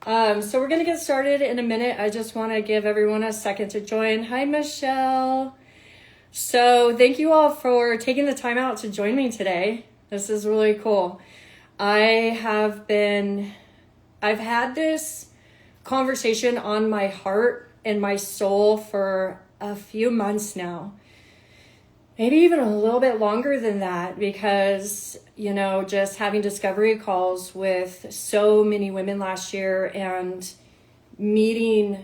So we're going to get started in a minute. I just want to give everyone a second to join. Hi, Michelle. So thank you all for taking the time out to join me today. This is really cool. I've had this conversation on my heart and my soul for a few months now. Maybe even a little bit longer than that, because, just having discovery calls with so many women last year and meeting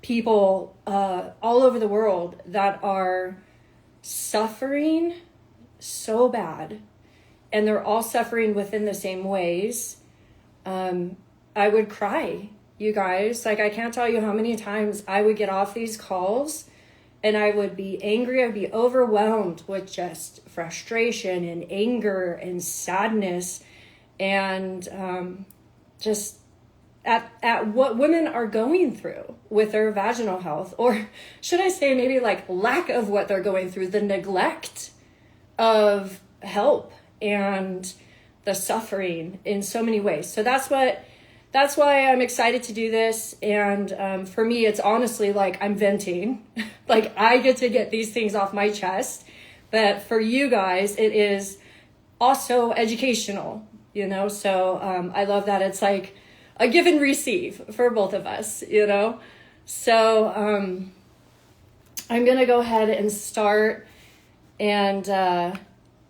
people all over the world that are suffering so bad, and they're all suffering within the same ways. I would cry, you guys. Like, I can't tell you how many times I would get off these calls and I would be angry. I'd be overwhelmed with just frustration and anger and sadness, and just at what women are going through with their vaginal health, or should I say maybe like lack of what they're going through, the neglect of help and the suffering in so many ways. So that's why I'm excited to do this. And for me, it's honestly like I'm venting. Like, I get to get these things off my chest. But for you guys, it is also educational, So I love that it's like a give and receive for both of us, So I'm going to go ahead and start. And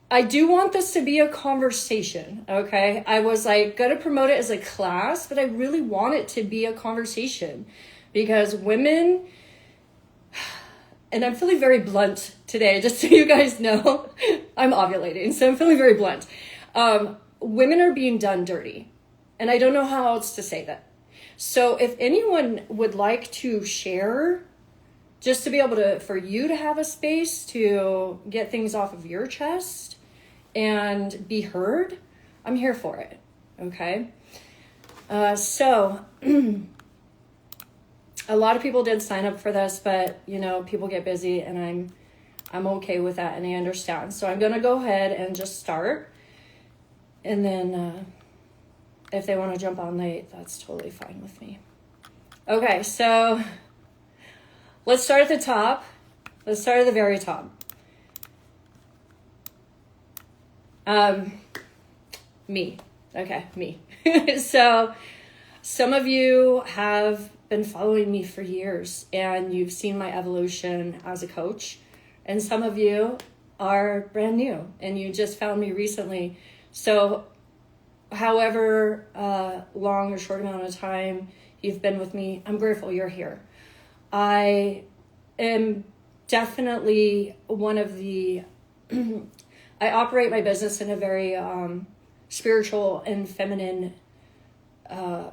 I do want this to be a conversation, okay? I was like going to promote it as a class, but I really want it to be a conversation, because women, and I'm feeling very blunt today, just so you guys know, I'm ovulating, so I'm feeling very blunt. Women are being done dirty, and I don't know how else to say that. So if anyone would like to share, just to be able to, for you to have a space to get things off of your chest and be heard, I'm here for it, okay? So a lot of people did sign up for this, but people get busy, and I'm okay with that, and I understand. So I'm gonna go ahead and just start, and then if they want to jump on late, that's totally fine with me. Okay, so let's start at the top. Let's start at the very top. Me. Okay, me. So some of you have been following me for years, and you've seen my evolution as a coach. And some of you are brand new, and you just found me recently. So however long or short amount of time you've been with me, I'm grateful you're here. I am definitely one of the, I operate my business in a very spiritual and feminine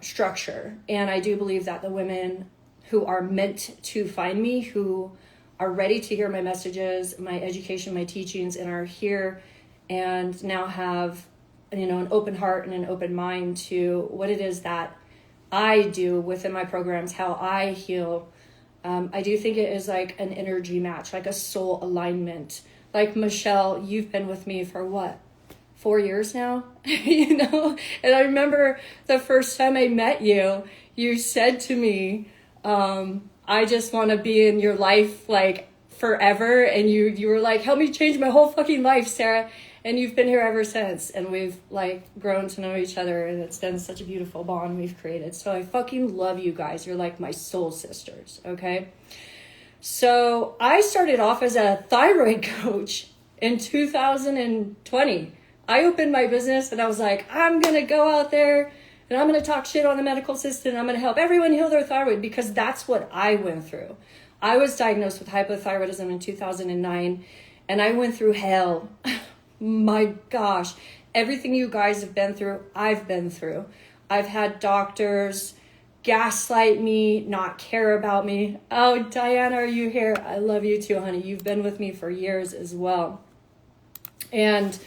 structure. And I do believe that the women who are meant to find me, who are ready to hear my messages, my education, my teachings, and are here and now have, an open heart and an open mind to what it is that I do within my programs, how I heal. I do think it is like an energy match, like a soul alignment. Like, Michelle, you've been with me for what? 4 years now, And I remember the first time I met you, you said to me, I just want to be in your life like forever. And you were like, help me change my whole fucking life, Sarah. And you've been here ever since. And we've like grown to know each other, and it's been such a beautiful bond we've created. So I fucking love you guys. You're like my soul sisters. Okay. So I started off as a thyroid coach in 2020. I opened my business and I was like, I'm going to go out there and I'm going to talk shit on the medical system. I'm going to help everyone heal their thyroid, because that's what I went through. I was diagnosed with hypothyroidism in 2009, and I went through hell. My gosh, everything you guys have been through, I've been through. I've had doctors gaslight me, not care about me. Oh, Diana, are you here? I love you too, honey. You've been with me for years as well. And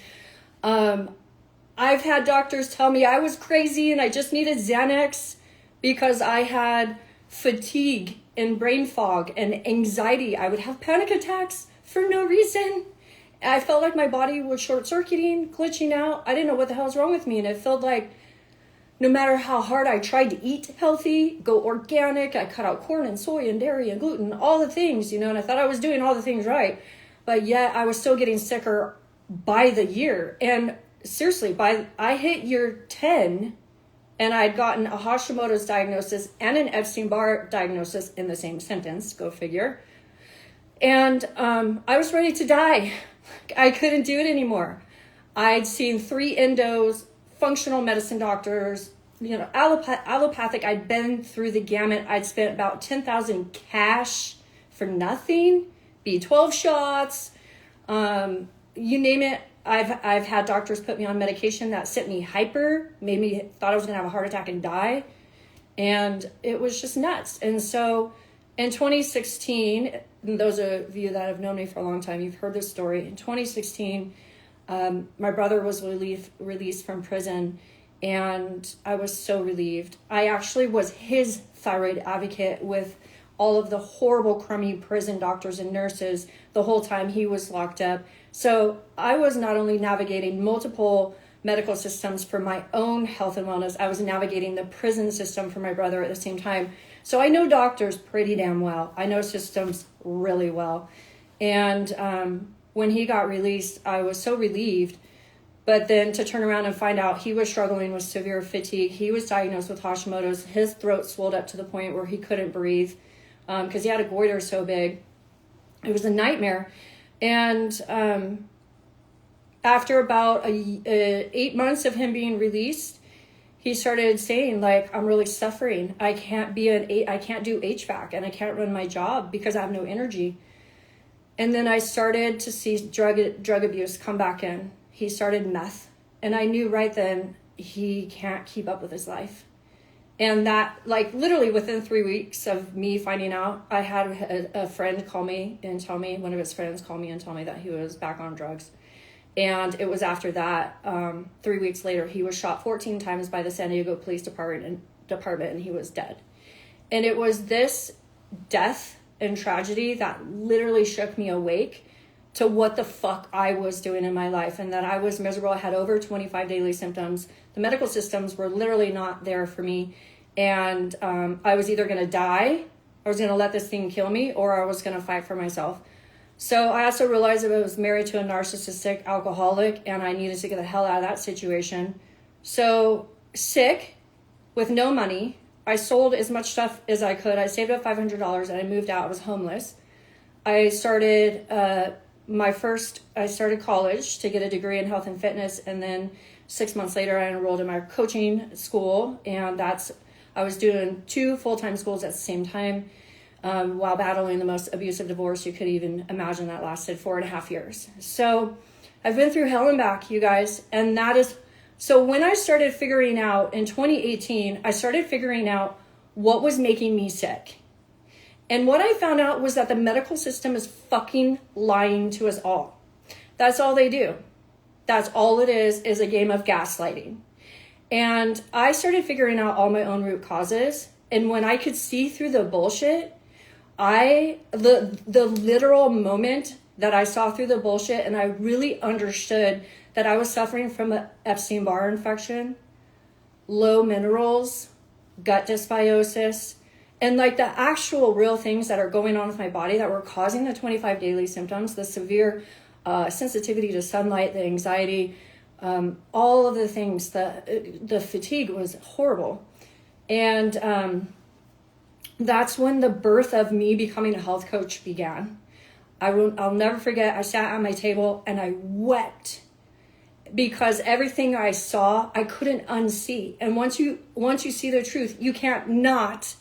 I've had doctors tell me I was crazy and I just needed Xanax because I had fatigue and brain fog and anxiety. I would have panic attacks for no reason. I felt like my body was short-circuiting, glitching out. I didn't know what the hell was wrong with me. And it felt like no matter how hard I tried to eat healthy, go organic, I cut out corn and soy and dairy and gluten, all the things, and I thought I was doing all the things right. But yet I was still getting sicker by the year. And seriously, I hit year 10 and I'd gotten a Hashimoto's diagnosis and an Epstein-Barr diagnosis in the same sentence, go figure. And I was ready to die. I couldn't do it anymore. I'd seen 3 endos, functional medicine doctors, allopathic. I'd been through the gamut. I'd spent about $10,000 cash for nothing, B12 shots, you name it. I've had doctors put me on medication that sent me hyper, made me thought I was gonna have a heart attack and die. And it was just nuts. And so in 2016, and those of you that have known me for a long time, you've heard this story. In 2016, my brother was released from prison, and I was so relieved. I actually was his thyroid advocate with all of the horrible, crummy prison doctors and nurses the whole time he was locked up. So I was not only navigating multiple medical systems for my own health and wellness, I was navigating the prison system for my brother at the same time. So I know doctors pretty damn well. I know systems really well. And when he got released, I was so relieved. But then to turn around and find out he was struggling with severe fatigue. He was diagnosed with Hashimoto's. His throat swelled up to the point where he couldn't breathe because he had a goiter so big. It was a nightmare. And after about 8 months of him being released, he started saying, like, I'm really suffering. I can't do HVAC and I can't run my job because I have no energy. And then I started to see drug abuse come back in. He started meth. And I knew right then he can't keep up with his life. And that, like, literally within 3 weeks of me finding out, I had a friend call me and tell me, one of his friends call me and tell me that he was back on drugs. And it was after that, 3 weeks later, he was shot 14 times by the San Diego Police Department, and he was dead. And it was this death and tragedy that literally shook me awake to what the fuck I was doing in my life, and that I was miserable. I had over 25 daily symptoms. The medical systems were literally not there for me. And I was either going to die, I was going to let this thing kill me, or I was going to fight for myself. So I also realized that I was married to a narcissistic alcoholic, and I needed to get the hell out of that situation. So sick, with no money, I sold as much stuff as I could. I saved up $500 and I moved out. I was homeless. I started college to get a degree in health and fitness, and then 6 months later I enrolled in my coaching school, and I was doing 2 full-time schools at the same time while battling the most abusive divorce you could even imagine. That lasted 4.5 years. So I've been through hell and back, you guys, and so when I started figuring out in 2018, I started figuring out what was making me sick. And what I found out was that the medical system is fucking lying to us all. That's all they do. That's all it is a game of gaslighting. And I started figuring out all my own root causes. And when I could see through the bullshit, the literal moment that I saw through the bullshit and I really understood that I was suffering from an Epstein-Barr infection, low minerals, gut dysbiosis, and like the actual real things that are going on with my body that were causing the 25 daily symptoms, the severe sensitivity to sunlight, the anxiety, all of the things, the fatigue was horrible. And that's when the birth of me becoming a health coach began. I'll never forget, I sat at my table and I wept because everything I saw, I couldn't unsee. And once you see the truth, you can't not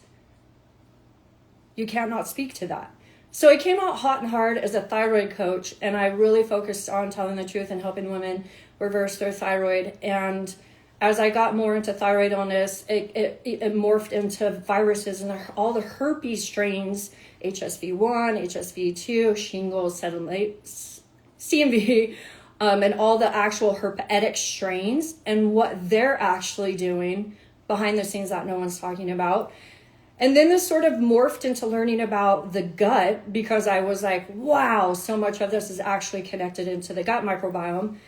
speak to that. So I came out hot and hard as a thyroid coach, and I really focused on telling the truth and helping women reverse their thyroid. And as I got more into thyroid illness, it morphed into viruses and all the herpes strains, HSV1, HSV2, shingles, CMV, and all the actual herpetic strains and what they're actually doing behind the scenes that no one's talking about. And then this sort of morphed into learning about the gut, because I was like, wow, so much of this is actually connected into the gut microbiome.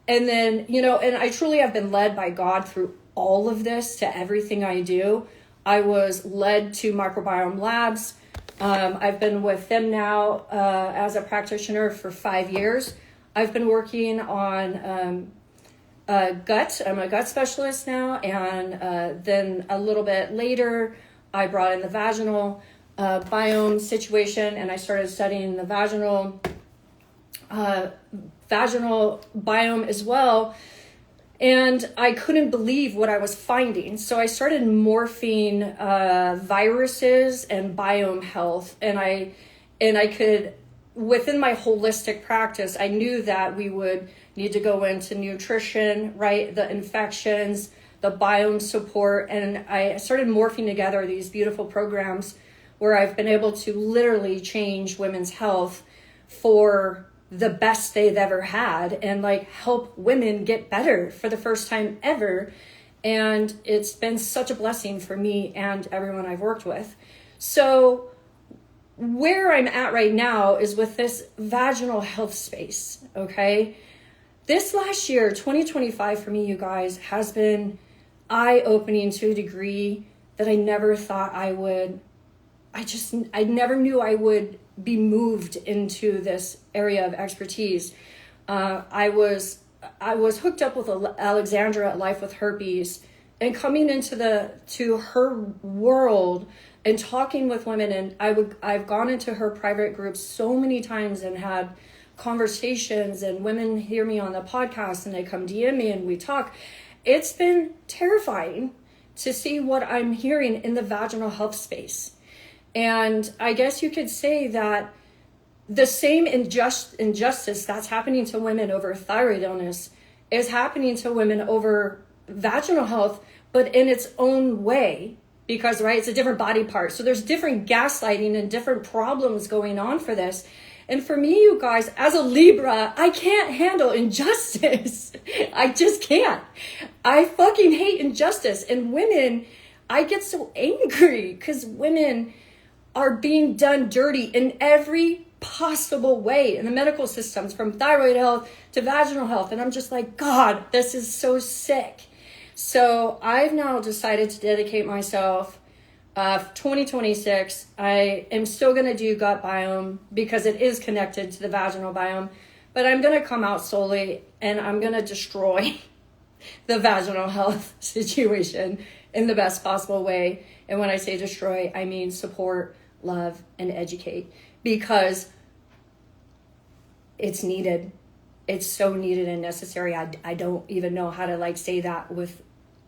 And then, and I truly have been led by God through all of this to everything I do. I was led to Microbiome Labs. I've been with them now as a practitioner for 5 years. I've been working on gut. I'm a gut specialist now. And then a little bit later, I brought in the vaginal biome situation, and I started studying the vaginal biome as well. And I couldn't believe what I was finding. So I started morphing viruses and biome health. And I could, within my holistic practice, I knew that we would need to go into nutrition, right? The infections, the biome support. And I started morphing together these beautiful programs where I've been able to literally change women's health for the best they've ever had, and like help women get better for the first time ever. And it's been such a blessing for me and everyone I've worked with. So where I'm at right now is with this vaginal health space. Okay. This last year, 2025 for me, you guys, has been eye-opening to a degree that I never thought I would. I never knew I would be moved into this area of expertise. I was hooked up with Alexandra at Life with Herpes, and coming to her world and talking with women, and I've gone into her private groups so many times and had conversations, and women hear me on the podcast and they come DM me and we talk. It's been terrifying to see what I'm hearing in the vaginal health space. And I guess you could say that the same injustice that's happening to women over thyroid illness is happening to women over vaginal health, but in its own way, because, right, it's a different body part. So there's different gaslighting and different problems going on for this. And for me, you guys, as a Libra, I can't handle injustice. I just can't. I fucking hate injustice. And women, I get so angry because women are being done dirty in every possible way in the medical systems, from thyroid health to vaginal health. And I'm just like, God, this is so sick. So I've now decided to dedicate myself 2026. I am still going to do gut biome because it is connected to the vaginal biome, but I'm going to come out solely and I'm going to destroy the vaginal health situation in the best possible way. And when I say destroy, I mean support, love, and educate, because it's needed. It's so needed and necessary. I don't even know how to like say that with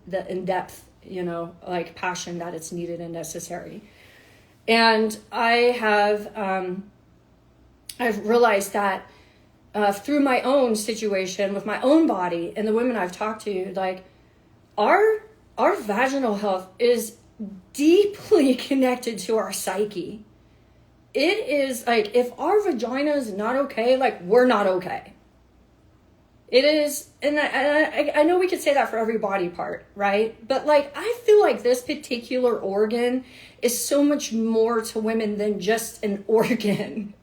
the in-depth, like passion that it's needed and necessary. And I've realized that through my own situation with my own body and the women I've talked to, like our vaginal health is deeply connected to our psyche. It is like, if our vagina is not okay, like we're not okay. It is, and I know we could say that for every body part, right? But like, I feel like this particular organ is so much more to women than just an organ,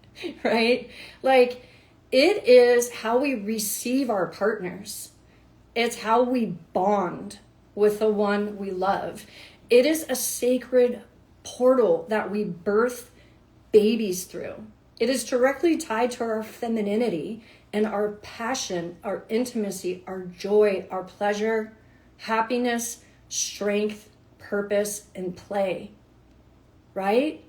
right? Like, it is how we receive our partners. It's how we bond with the one we love. It is a sacred portal that we birth babies through. It is directly tied to our femininity and our passion, our intimacy, our joy, our pleasure, happiness, strength, purpose, and play, right?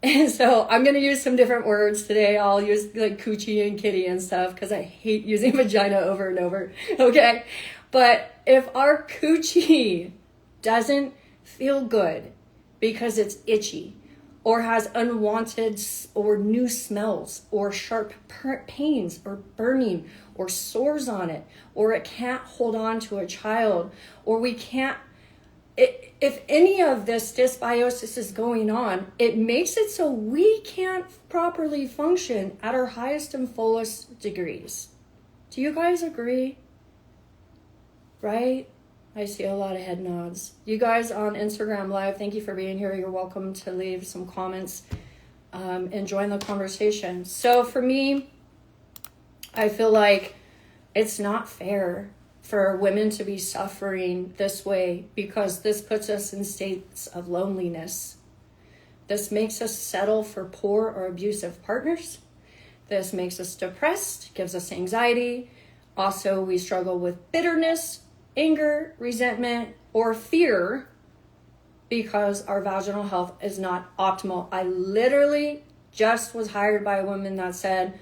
And so I'm going to use some different words today. I'll use like coochie and kitty and stuff because I hate using vagina over and over, okay? But if our coochie doesn't feel good because it's itchy, or has unwanted or new smells, or sharp pains, or burning, or sores on it, or it can't hold on to a child, or we can't, if any of this dysbiosis is going on, it makes it so we can't properly function at our highest and fullest degrees. Do you guys agree? Right? I see a lot of head nods. You guys on Instagram Live, thank you for being here. You're welcome to leave some comments and join the conversation. So for me, I feel like it's not fair for women to be suffering this way, because this puts us in states of loneliness. This makes us settle for poor or abusive partners. This makes us depressed, gives us anxiety. Also, we struggle with bitterness, anger, resentment, or fear because our vaginal health is not optimal. I literally just was hired by a woman that said,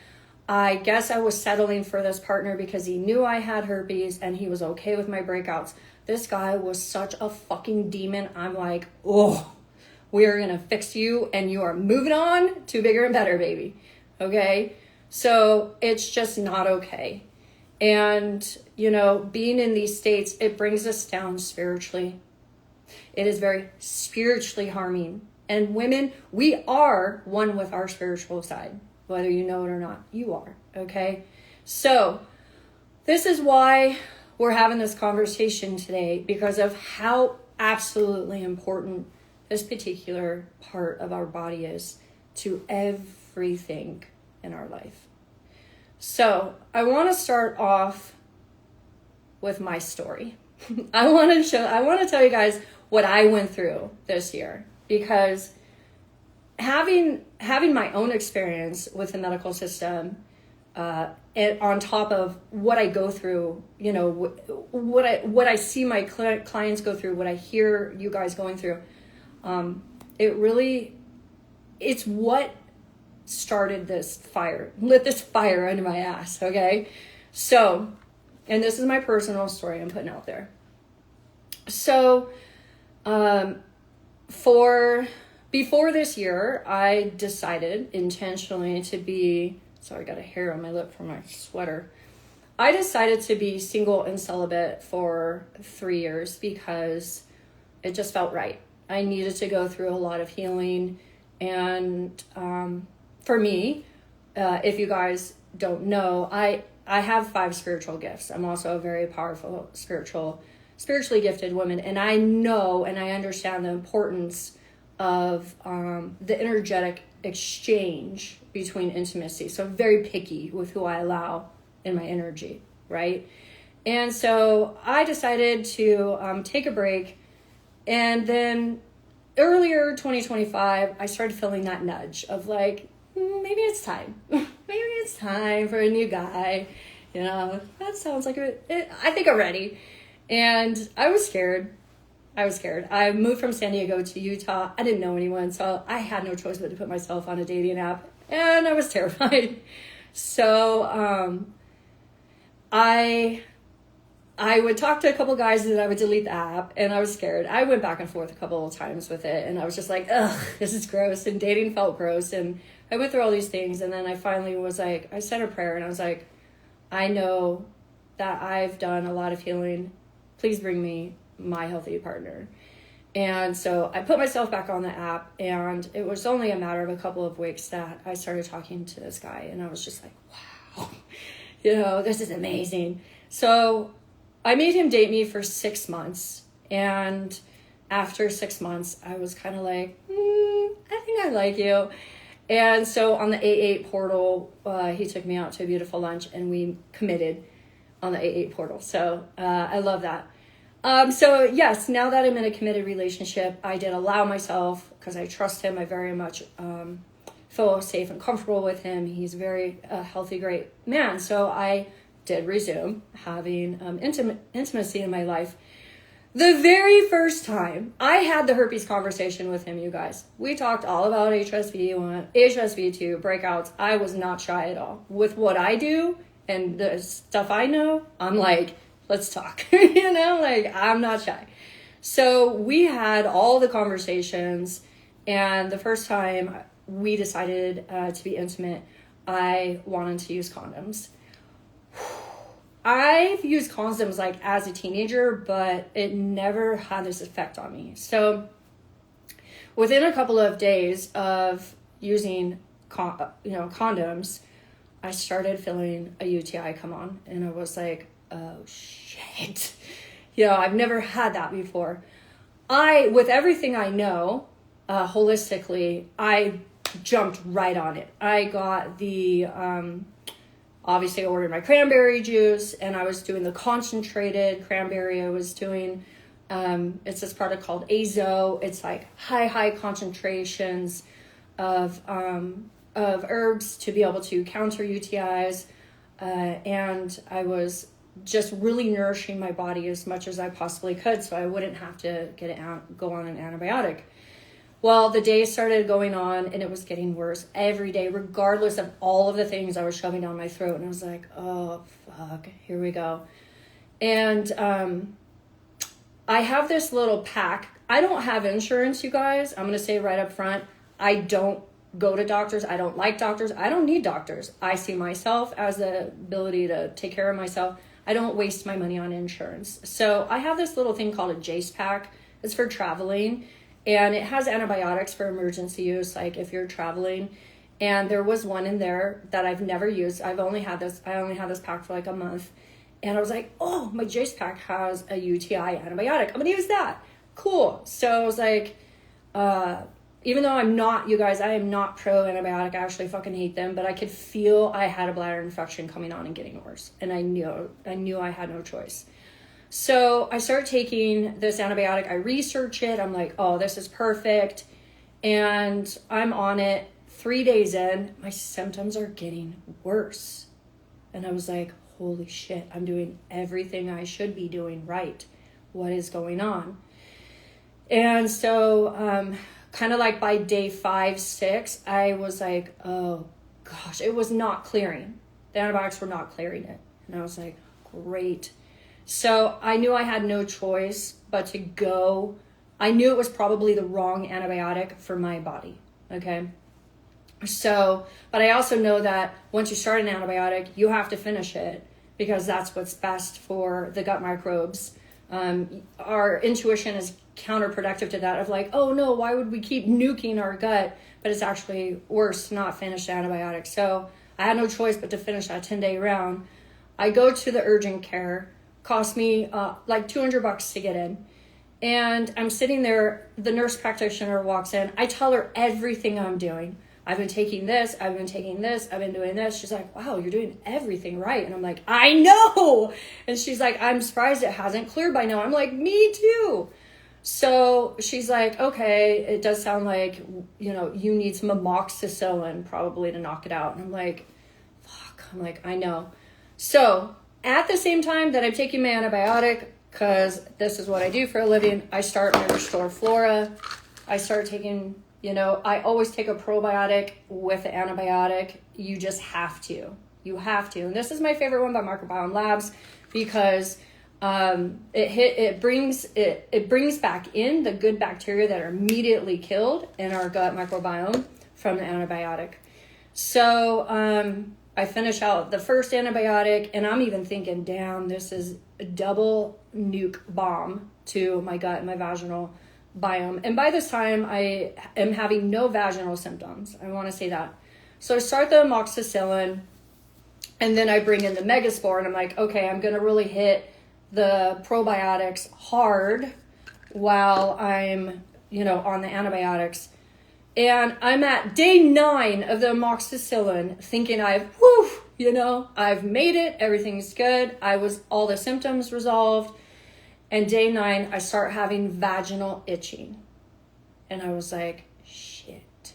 I guess I was settling for this partner because he knew I had herpes and he was okay with my breakouts. This guy was such a fucking demon. I'm like, oh, we are going to fix you and you are moving on to bigger and better, baby. Okay? So it's just not okay. And, you know, being in these states, it brings us down spiritually. It is very spiritually harming. And women, we are one with our spiritual side, whether you know it or not. You are, okay? So this is why we're having this conversation today, because of how absolutely important this particular part of our body is to everything in our life. So I want to start off with my story. I want to tell you guys what I went through this year, because having my own experience with the medical system, and on top of what I go through, you know, what I see my clients go through, what I hear you guys going through, it's what started this fire, lit this fire under my ass. Okay. So, and this is my personal story I'm putting out there. So, before this year, I decided intentionally to be, sorry, I got a hair on my lip from my sweater. I decided to be single and celibate for 3 years because it just felt right. I needed to go through a lot of healing. And for me, if you guys don't know, I have 5 spiritual gifts. I'm also a very powerful spiritually gifted woman. And I know and I understand the importance of the energetic exchange between intimacy. So I'm very picky with who I allow in my energy, right? And so I decided to take a break. And then earlier 2025, I started feeling that nudge of like, maybe it's time. Maybe it's time for a new guy. You know, that sounds like I think I'm ready. And I was scared. I moved from San Diego to Utah. I didn't know anyone, so I had no choice but to put myself on a dating app. And I was terrified. So I would talk to a couple guys and then I would delete the app, and I was scared. I went back and forth a couple of times with it, and I was just like, ugh, this is gross, and dating felt gross, and I went through all these things, and then I finally was like, I said a prayer, and I was like, I know that I've done a lot of healing. Please bring me my healthy partner. And so I put myself back on the app, and it was only a matter of a couple of weeks that I started talking to this guy, and I was just like, wow, you know, this is amazing. So I made him date me for 6 months, and after 6 months, I was kind of like, I think I like you. And so on the 8/8 portal, he took me out to a beautiful lunch, and we committed on the 8/8 portal. So I love that. So yes, now that I'm in a committed relationship, I did allow myself, because I trust him, I very much feel safe and comfortable with him. He's a very healthy, great man. So I did resume having intimacy in my life. The very first time I had the herpes conversation with him, you guys, we talked all about HSV1, HSV2, breakouts. I was not shy at all. With what I do and the stuff I know, I'm like, let's talk. You know, like, I'm not shy. So we had all the conversations, and the first time we decided to be intimate, I wanted to use condoms. I've used condoms like as a teenager, but it never had this effect on me. So within a couple of days of using condoms, I started feeling a UTI come on, and I was like, oh shit. You know, I've never had that before. With everything I know, holistically, I jumped right on it. I got the obviously I ordered my cranberry juice, and I was doing the concentrated cranberry. I was doing, it's this product called Azo. It's like high concentrations of herbs to be able to counter UTIs. And I was just really nourishing my body as much as I possibly could, so I wouldn't have to go on an antibiotic. Well, the days started going on, and it was getting worse every day, regardless of all of the things I was shoving down my throat. And I was like, oh, fuck, here we go. And I have this little pack. I don't have insurance, you guys. I'm going to say right up front, I don't go to doctors. I don't like doctors. I don't need doctors. I see myself as the ability to take care of myself. I don't waste my money on insurance. So I have this little thing called a JACE pack. It's for traveling. And it has antibiotics for emergency use, like if you're traveling. And there was one in there that I've never used. I only had this pack for like a month. And I was like, oh, my JACE pack has a UTI antibiotic. I'm going to use that. Cool. So I was like, even though I'm not, you guys, I am not pro antibiotic. I actually fucking hate them. But I could feel I had a bladder infection coming on and getting worse. And I knew I had no choice. So I start taking this antibiotic. I research it. I'm like, oh, this is perfect. And I'm on it. 3 days in, my symptoms are getting worse. And I was like, holy shit, I'm doing everything I should be doing right. What is going on? And so kind of like by day 5, 6, I was like, oh gosh, it was not clearing. The antibiotics were not clearing it. And I was like, great. So I knew I had no choice but to go. I knew it was probably the wrong antibiotic for my body. Okay. So, but I also know that once you start an antibiotic, you have to finish it because that's what's best for the gut microbes. Our intuition is counterproductive to that of like, oh no, why would we keep nuking our gut? But it's actually worse to not finish the antibiotic. So I had no choice but to finish that 10-day round. I go to the urgent care. Cost me like $200 to get in. And I'm sitting there, the nurse practitioner walks in. I tell her everything I'm doing. I've been taking this, I've been taking this, I've been doing this. She's like, wow, you're doing everything right. And I'm like, I know. And she's like, I'm surprised it hasn't cleared by now. I'm like, me too. So she's like, okay, it does sound like, you need some amoxicillin probably to knock it out. And I'm like, fuck. I'm like, I know. So at the same time that I'm taking my antibiotic, because this is what I do for a living, I start my Restore Flora. I start taking, I always take a probiotic with an antibiotic. You just have to. You have to. And this is my favorite one by Microbiome Labs because it brings back in the good bacteria that are immediately killed in our gut microbiome from the antibiotic. So I finish out the first antibiotic, and I'm even thinking, damn, this is a double nuke bomb to my gut and my vaginal biome. And by this time, I am having no vaginal symptoms. I want to say that. So I start the amoxicillin, and then I bring in the Megaspore, and I'm like, okay, I'm going to really hit the probiotics hard while I'm, on the antibiotics. And I'm at day 9 of the amoxicillin thinking I've made it. Everything's good. All the symptoms resolved. And day 9, I start having vaginal itching. And I was like, shit.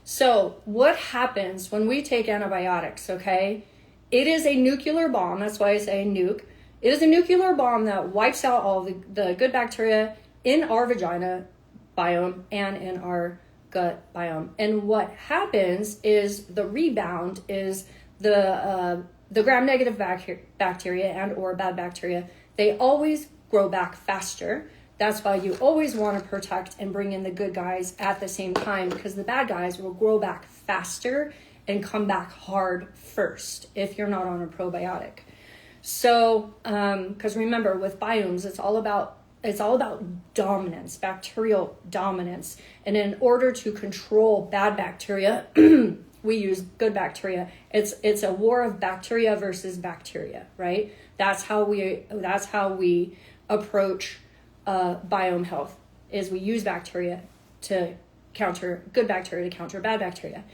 So what happens when we take antibiotics, okay? It is a nuclear bomb. That's why I say nuke. It is a nuclear bomb that wipes out all the good bacteria in our vagina biome and in our gut biome. And what happens is the rebound is the gram-negative bacteria and or bad bacteria. They always grow back faster. That's why you always want to protect and bring in the good guys at the same time, because the bad guys will grow back faster and come back hard first if you're not on a probiotic. So, because remember, with biomes, it's all about dominance, bacterial dominance. And in order to control bad bacteria, we use good bacteria. It's a war of bacteria versus bacteria, right? That's how we approach biome health, is we use bacteria to counter good bacteria to counter bad bacteria.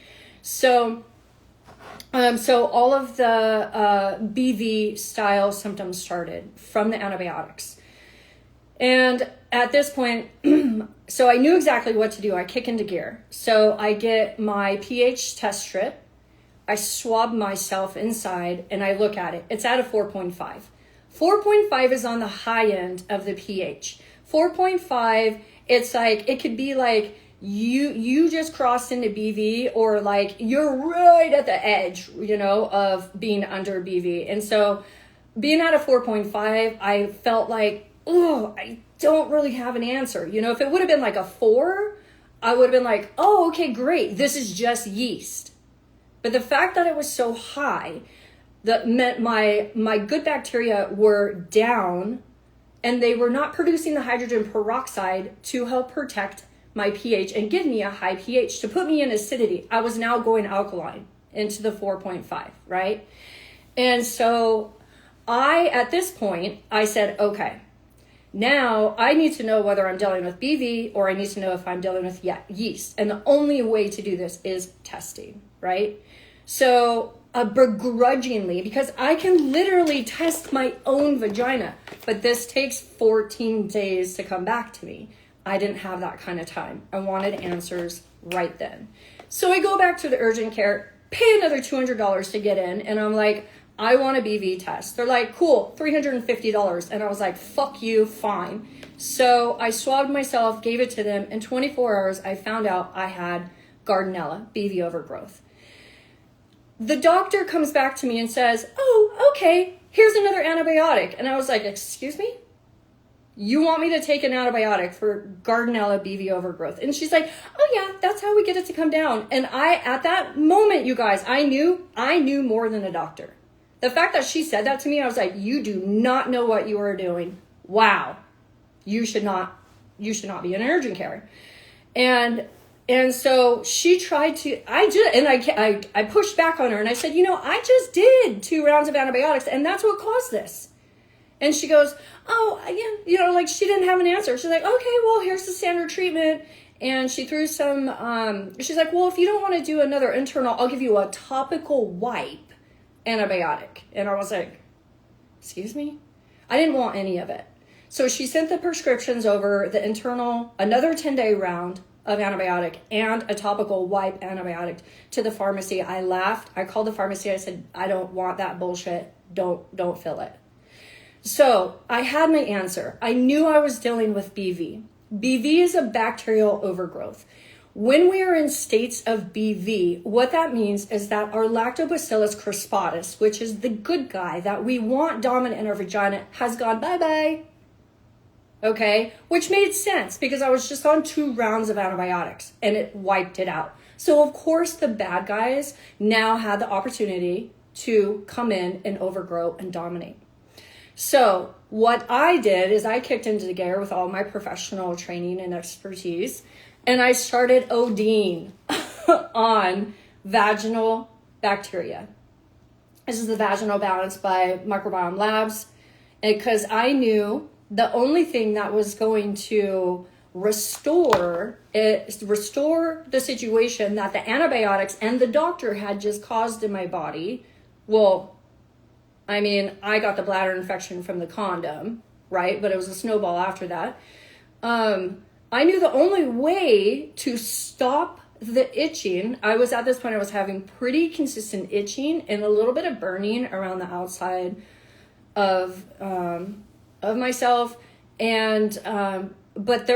So So all of the BV style symptoms started from the antibiotics. And at this point, so I knew exactly what to do. I kick into gear. So I get my pH test strip. I swab myself inside and I look at it. It's at a 4.5. 4.5 is on the high end of the pH. 4.5, it's like, it could be like you just crossed into BV, or like you're right at the edge, of being under BV. And so being at a 4.5, I felt like, oh, I don't really have an answer. If it would have been like a 4, I would have been like, oh, okay, great. This is just yeast. But the fact that it was so high, that meant my good bacteria were down, and they were not producing the hydrogen peroxide to help protect my pH and give me a high pH to put me in acidity. I was now going alkaline into the 4.5, right? And so at this point, I said, okay, now I need to know whether I'm dealing with BV or I need to know if I'm dealing with yeast. And the only way to do this is testing, right? So begrudgingly, because I can literally test my own vagina, but this takes 14 days to come back to me. I didn't have that kind of time. I wanted answers right then. So I go back to the urgent care, pay another $200 to get in, and I'm like, I want a BV test. They're like, cool, $350. And I was like, fuck you, fine. So I swabbed myself, gave it to them. In 24 hours, I found out I had Gardnerella, BV overgrowth. The doctor comes back to me and says, oh, okay, here's another antibiotic. And I was like, excuse me? You want me to take an antibiotic for Gardnerella BV overgrowth? And she's like, oh yeah, that's how we get it to come down. And at that moment, you guys, I knew more than a doctor. The fact that she said that to me, I was like, you do not know what you are doing. Wow. You should not be in urgent care. And so she tried to, I pushed back on her and I said, I just did 2 rounds of antibiotics and that's what caused this. And she goes, oh, yeah, like she didn't have an answer. She's like, okay, well, here's the standard treatment. And she threw some, she's like, well, if you don't want to do another internal, I'll give you a topical wipe antibiotic. And I was like, excuse me? I didn't want any of it. So she sent the prescriptions over, the internal, another 10-day round of antibiotic and a topical wipe antibiotic to the pharmacy. I laughed. I called the pharmacy. I said, I don't want that bullshit. Don't fill it. So I had my answer. I knew I was dealing with BV. BV is a bacterial overgrowth. When we are in states of BV, what that means is that our Lactobacillus crispatus, which is the good guy that we want dominant in our vagina, has gone bye-bye. Okay? Which made sense because I was just on 2 rounds of antibiotics and it wiped it out. So of course the bad guys now had the opportunity to come in and overgrow and dominate. So what I did is I kicked into gear with all my professional training and expertise, and I started ODing on vaginal bacteria. This is the Vaginal Balance by Microbiome Labs, because I knew the only thing that was going to restore the situation that the antibiotics and the doctor had just caused in my body. Well, I mean, I got the bladder infection from the condom, right? But it was a snowball after that. I knew the only way to stop the itching, at this point, I was having pretty consistent itching and a little bit of burning around the outside of myself. And, but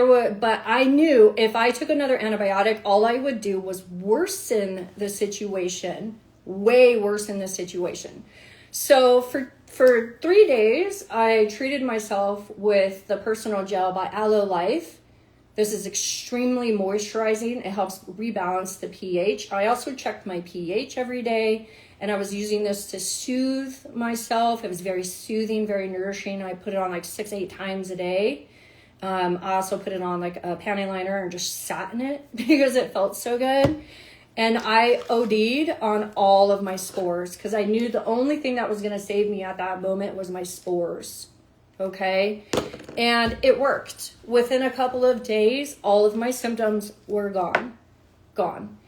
I knew if I took another antibiotic, all I would do was worsen the situation, way worsen the situation. So for 3 days, I treated myself with the Personal Gel by Aloe Life. This is extremely moisturizing. It helps rebalance the pH. I also checked my pH every day, and I was using this to soothe myself. It was very soothing, very nourishing. I put it on like 6-8 times a day. I also put it on like a panty liner and just sat in it because it felt so good. And I OD'd on all of my spores because I knew the only thing that was going to save me at that moment was my spores. Okay. And it worked. Within a couple of days, all of my symptoms were gone.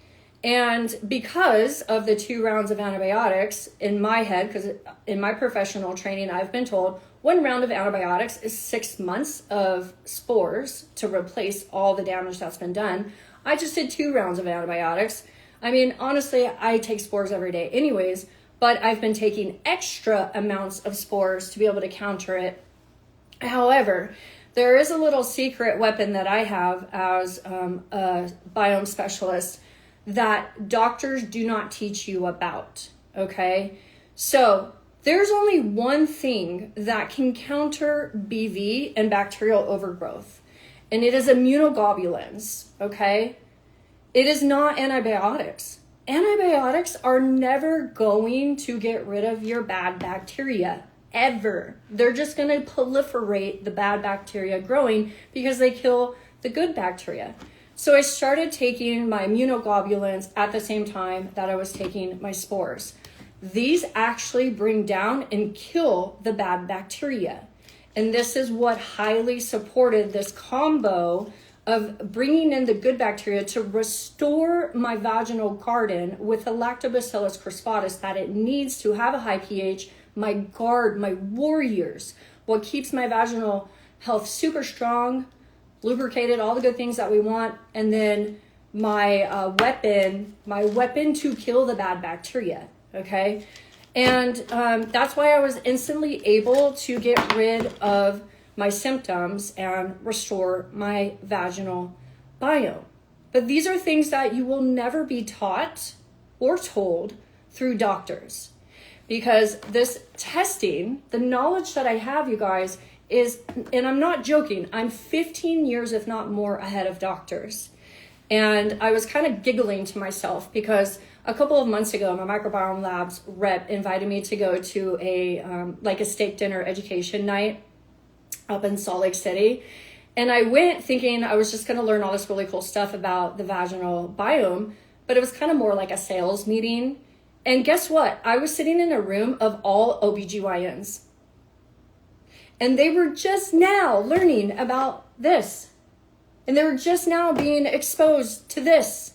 And because of the 2 rounds of antibiotics in my head, because in my professional training, I've been told 1 round of antibiotics is 6 months of spores to replace all the damage that's been done. I just did 2 rounds of antibiotics. I mean, honestly, I take spores every day anyways, but I've been taking extra amounts of spores to be able to counter it. However, there is a little secret weapon that I have as a biome specialist that doctors do not teach you about, okay? So there's only one thing that can counter BV and bacterial overgrowth, and it is immunoglobulins, okay? It is not antibiotics. Antibiotics are never going to get rid of your bad bacteria, ever. They're just going to proliferate the bad bacteria growing because they kill the good bacteria. So I started taking my immunoglobulins at the same time that I was taking my spores. These actually bring down and kill the bad bacteria. And this is what highly supported this combo of bringing in the good bacteria to restore my vaginal garden with the lactobacillus crispatus that it needs to have a high pH, my guard, my warriors, what keeps my vaginal health super strong, lubricated, all the good things that we want, and then my weapon to kill the bad bacteria, okay? And that's why I was instantly able to get rid of my symptoms and restore my vaginal biome. But these are things that you will never be taught or told through doctors, because this testing, the knowledge that I have, you guys, is, and I'm not joking, I'm 15 years, if not more, ahead of doctors. And I was kind of giggling to myself because a couple of months ago, my microbiome labs rep invited me to go to a steak dinner education night up in Salt Lake City. And I went thinking I was just going to learn all this really cool stuff about the vaginal biome, but it was kind of more like a sales meeting. And guess what? I was sitting in a room of all OBGYNs. And they were just now learning about this. And they were just now being exposed to this.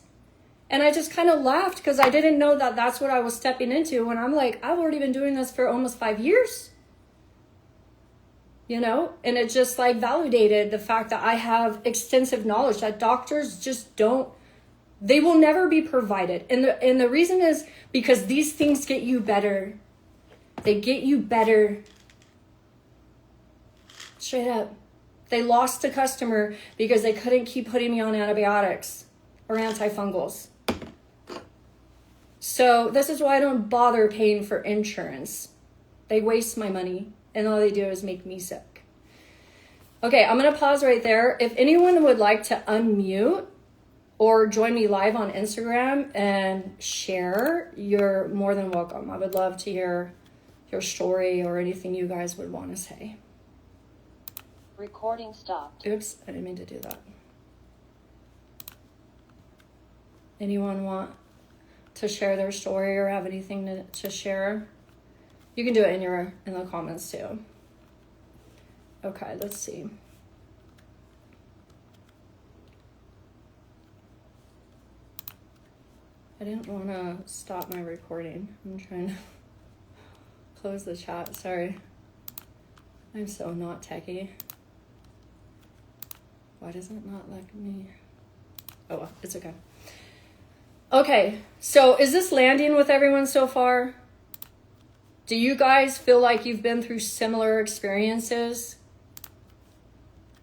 And I just kind of laughed because I didn't know that that's what I was stepping into. And I'm like, I've already been doing this for almost 5 years. You know? And it just like validated the fact that I have extensive knowledge that doctors just don't, they will never be provided. And the reason is because these things get you better. They get you better. Straight up. They lost a customer because they couldn't keep putting me on antibiotics or antifungals. So this is why I don't bother paying for insurance. They waste my money and all they do is make me sick. Okay, I'm going to pause right there. If anyone would like to unmute or join me live on Instagram and share, you're more than welcome. I would love to hear your story or anything you guys would want to say. Recording stopped. Oops, I didn't mean to do that. Anyone want to share their story or have anything to share? You can do it in the comments too. Okay, let's see. I didn't want to stop my recording. I'm trying to close the chat. Sorry. I'm so not techie. Why does it not let me? Oh, well, it's okay. Okay, so is this landing with everyone so far? Do you guys feel like you've been through similar experiences?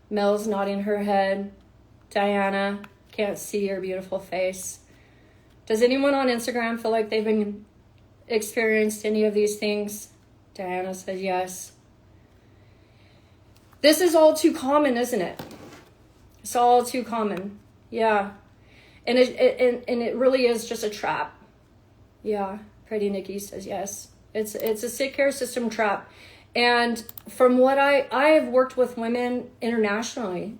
Mel's nodding her head. Diana, can't see your beautiful face. Does anyone on Instagram feel like they've been experienced any of these things? Diana says yes. This is all too common, isn't it? It's all too common. Yeah. And it really is just a trap. Yeah. Pretty Nikki says yes. It's a sick care system trap. And from what I have worked with women internationally.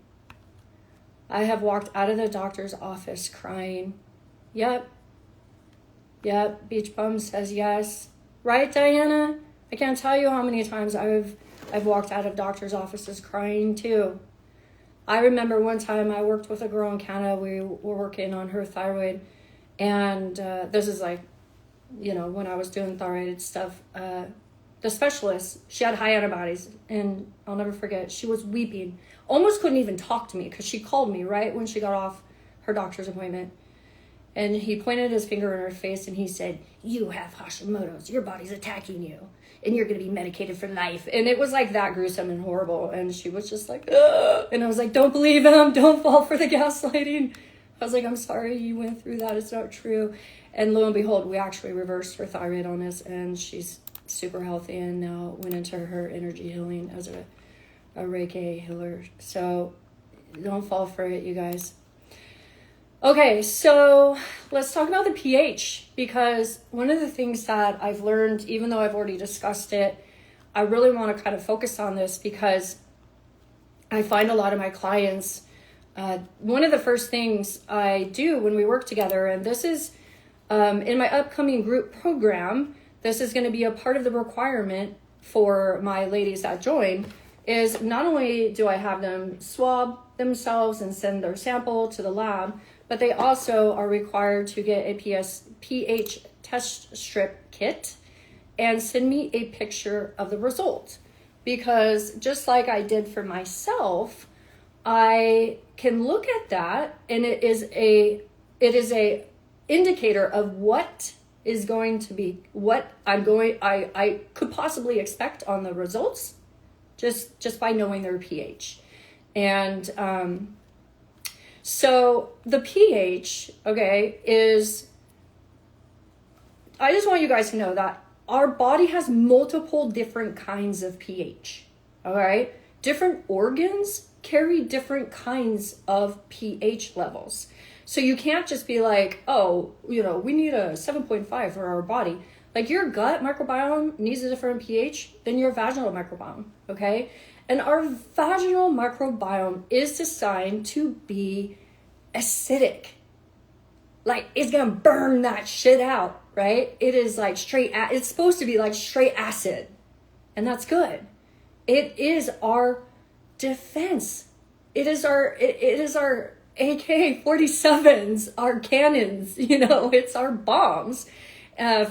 I have walked out of the doctor's office crying. Yep. Beach Bum says yes. Right, Diana? I can't tell you how many times I've walked out of doctor's offices crying too. I remember one time I worked with a girl in Canada. We were working on her thyroid, And this is like, when I was doing thyroid stuff, the specialist, she had high antibodies, and I'll never forget, she was weeping, almost couldn't even talk to me, because she called me right when she got off her doctor's appointment. And he pointed his finger in her face and he said, "You have Hashimoto's, your body's attacking you, and you're going to be medicated for life." And it was like that gruesome and horrible. And she was just like, ugh. And I was like, don't believe him. Don't fall for the gaslighting. I was like, I'm sorry you went through that. It's not true. And lo and behold, we actually reversed her thyroid illness, and she's super healthy and now went into her energy healing as a Reiki healer. So don't fall for it, you guys. Okay, so let's talk about the pH, because one of the things that I've learned, even though I've already discussed it, I really want to kind of focus on this, because I find a lot of my clients, one of the first things I do when we work together, and this is in my upcoming group program, this is going to be a part of the requirement for my ladies that join, is not only do I have them swab themselves and send their sample to the lab, but they also are required to get a pH test strip kit and send me a picture of the result. Because just like I did for myself, I can look at that, and it is a indicator of what is going to be, what I could possibly expect on the results, just by knowing their pH. And so the pH, okay, is, I just want you guys to know that our body has multiple different kinds of pH, all right? Different organs carry different kinds of pH levels. So you can't just be like, oh, we need a 7.5 for our body. Like, your gut microbiome needs a different pH than your vaginal microbiome, okay? And our vaginal microbiome is designed to be acidic. Like, it's gonna burn that shit out, right? It is like it's supposed to be like straight acid. And that's good. It is our defense. It is our AK-47s, our cannons, it's our bombs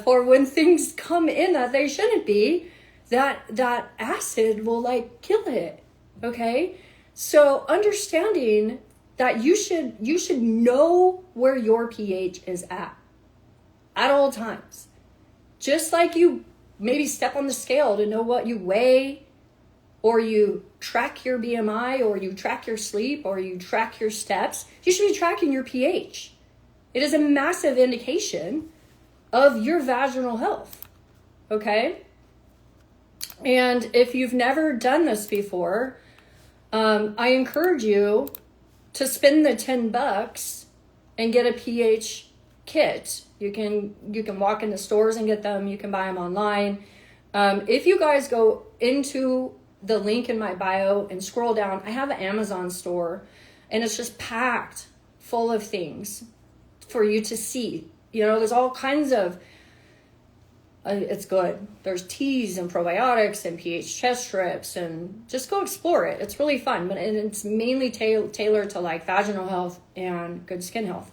for when things come in that they shouldn't be, that acid will like kill it, okay? So understanding that you should know where your pH is at all times. Just like you maybe step on the scale to know what you weigh, or you track your BMI, or you track your sleep, or you track your steps, you should be tracking your pH. It is a massive indication of your vaginal health, okay? And if you've never done this before, I encourage you to spend the $10 and get a pH kit. You can walk in the stores and get them. You can buy them online. If you guys go into the link in my bio and scroll down, I have an Amazon store, and it's just packed full of things for you to see. There's all kinds of, it's good. There's teas and probiotics and pH test strips, and just go explore it. It's really fun, but it's mainly tailored to like vaginal health and good skin health.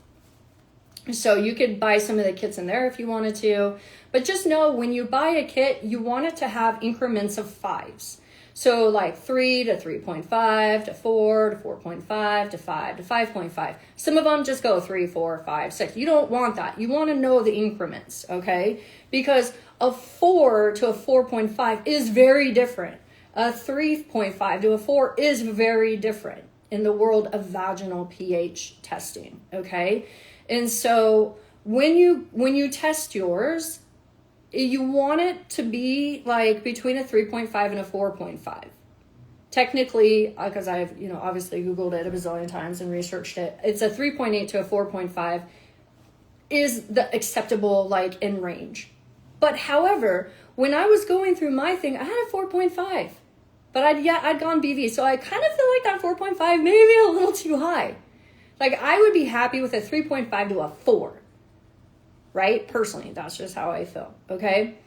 So you could buy some of the kits in there if you wanted to, but just know when you buy a kit, you want it to have increments of 5s. So like 3 to 3.5 to 4 to 4.5 to 5 to 5.5. Some of them just go 3, 4, 5, 6. You don't want that. You want to know the increments, okay? Because a 4 to a 4.5 is very different. A 3.5 to a 4 is very different in the world of vaginal pH testing, okay? And so when you test yours, you want it to be like between a 3.5 and a 4.5. Technically, because I've, obviously Googled it a bazillion times and researched it, it's a 3.8 to a 4.5 is the acceptable, like, in range. But however, when I was going through my thing, I had a 4.5, but I'd gone BV. So I kind of feel like that 4.5 maybe a little too high. Like, I would be happy with a 3.5 to a 4. Right? Personally, that's just how I feel, okay?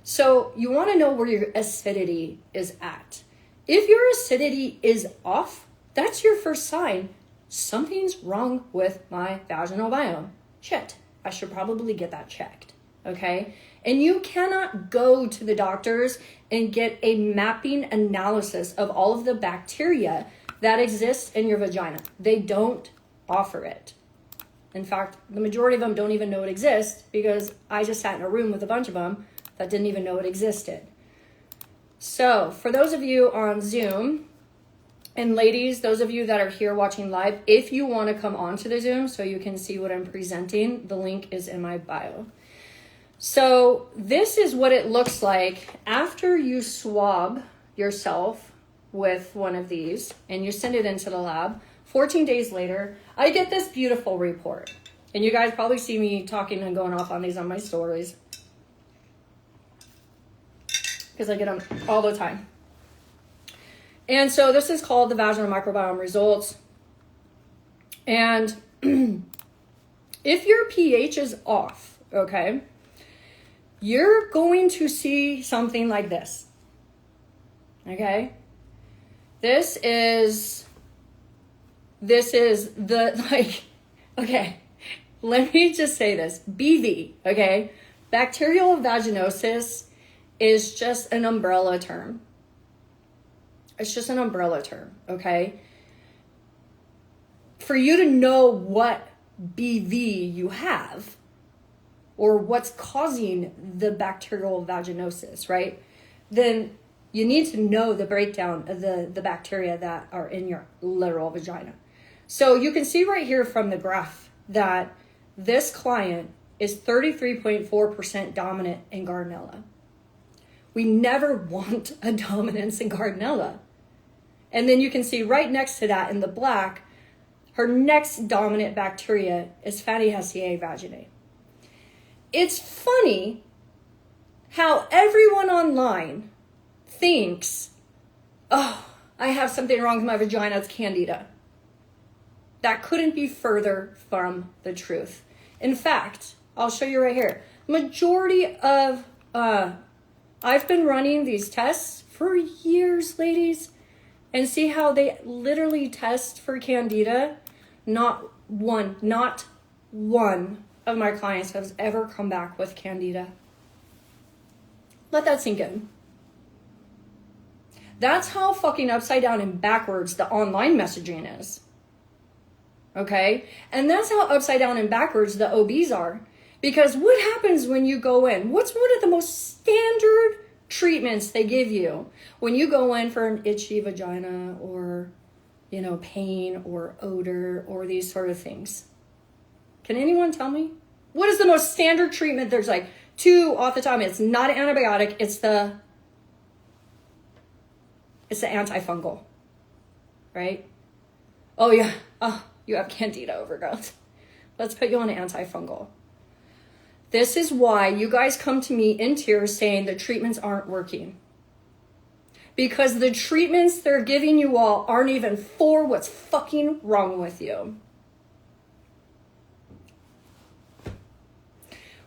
So you want to know where your acidity is at. If your acidity is off, that's your first sign. Something's wrong with my vaginal biome. Shit, I should probably get that checked. Okay. And you cannot go to the doctors and get a mapping analysis of all of the bacteria that exists in your vagina. They don't offer it. In fact, the majority of them don't even know it exists, because I just sat in a room with a bunch of them that didn't even know it existed. So for those of you on Zoom, and ladies, those of you that are here watching live, if you want to come onto the Zoom so you can see what I'm presenting, the link is in my bio. So this is what it looks like after you swab yourself with one of these and you send it into the lab. 14 days later, I get this beautiful report. And you guys probably see me talking and going off on these on my stories, because I get them all the time. And so this is called the vaginal microbiome results. And if your pH is off, okay, you're going to see something like this. Okay? This is the, like, okay, let me just say this. BV, okay? Bacterial vaginosis is just an umbrella term. It's just an umbrella term, okay? For you to know what BV you have, or what's causing the bacterial vaginosis, right? Then you need to know the breakdown of the bacteria that are in your literal vagina. So you can see right here from the graph that this client is 33.4% dominant in Gardnerella. We never want a dominance in Gardnerella. And then you can see right next to that in the black, her next dominant bacteria is Fatty Hessiae vaginae. It's funny how everyone online thinks, oh, I have something wrong with my vagina, it's candida. That couldn't be further from the truth. In fact, I'll show you right here. Majority of, I've been running these tests for years, ladies, and see how they literally test for candida. Not one of my clients has ever come back with candida. Let that sink in. That's how fucking upside down and backwards the online messaging is. Okay? And that's how upside down and backwards the OBs are. Because what happens when you go in? What's one of the most standard treatments they give you when you go in for an itchy vagina, or, you know, pain or odor or these sort of things? Can anyone tell me? What is the most standard treatment? There's like two off the top. It's not an antibiotic. It's the antifungal, right? Oh yeah. Oh, you have candida overgrowth. Let's put you on an antifungal. This is why you guys come to me in tears saying the treatments aren't working. Because the treatments they're giving you all aren't even for what's fucking wrong with you.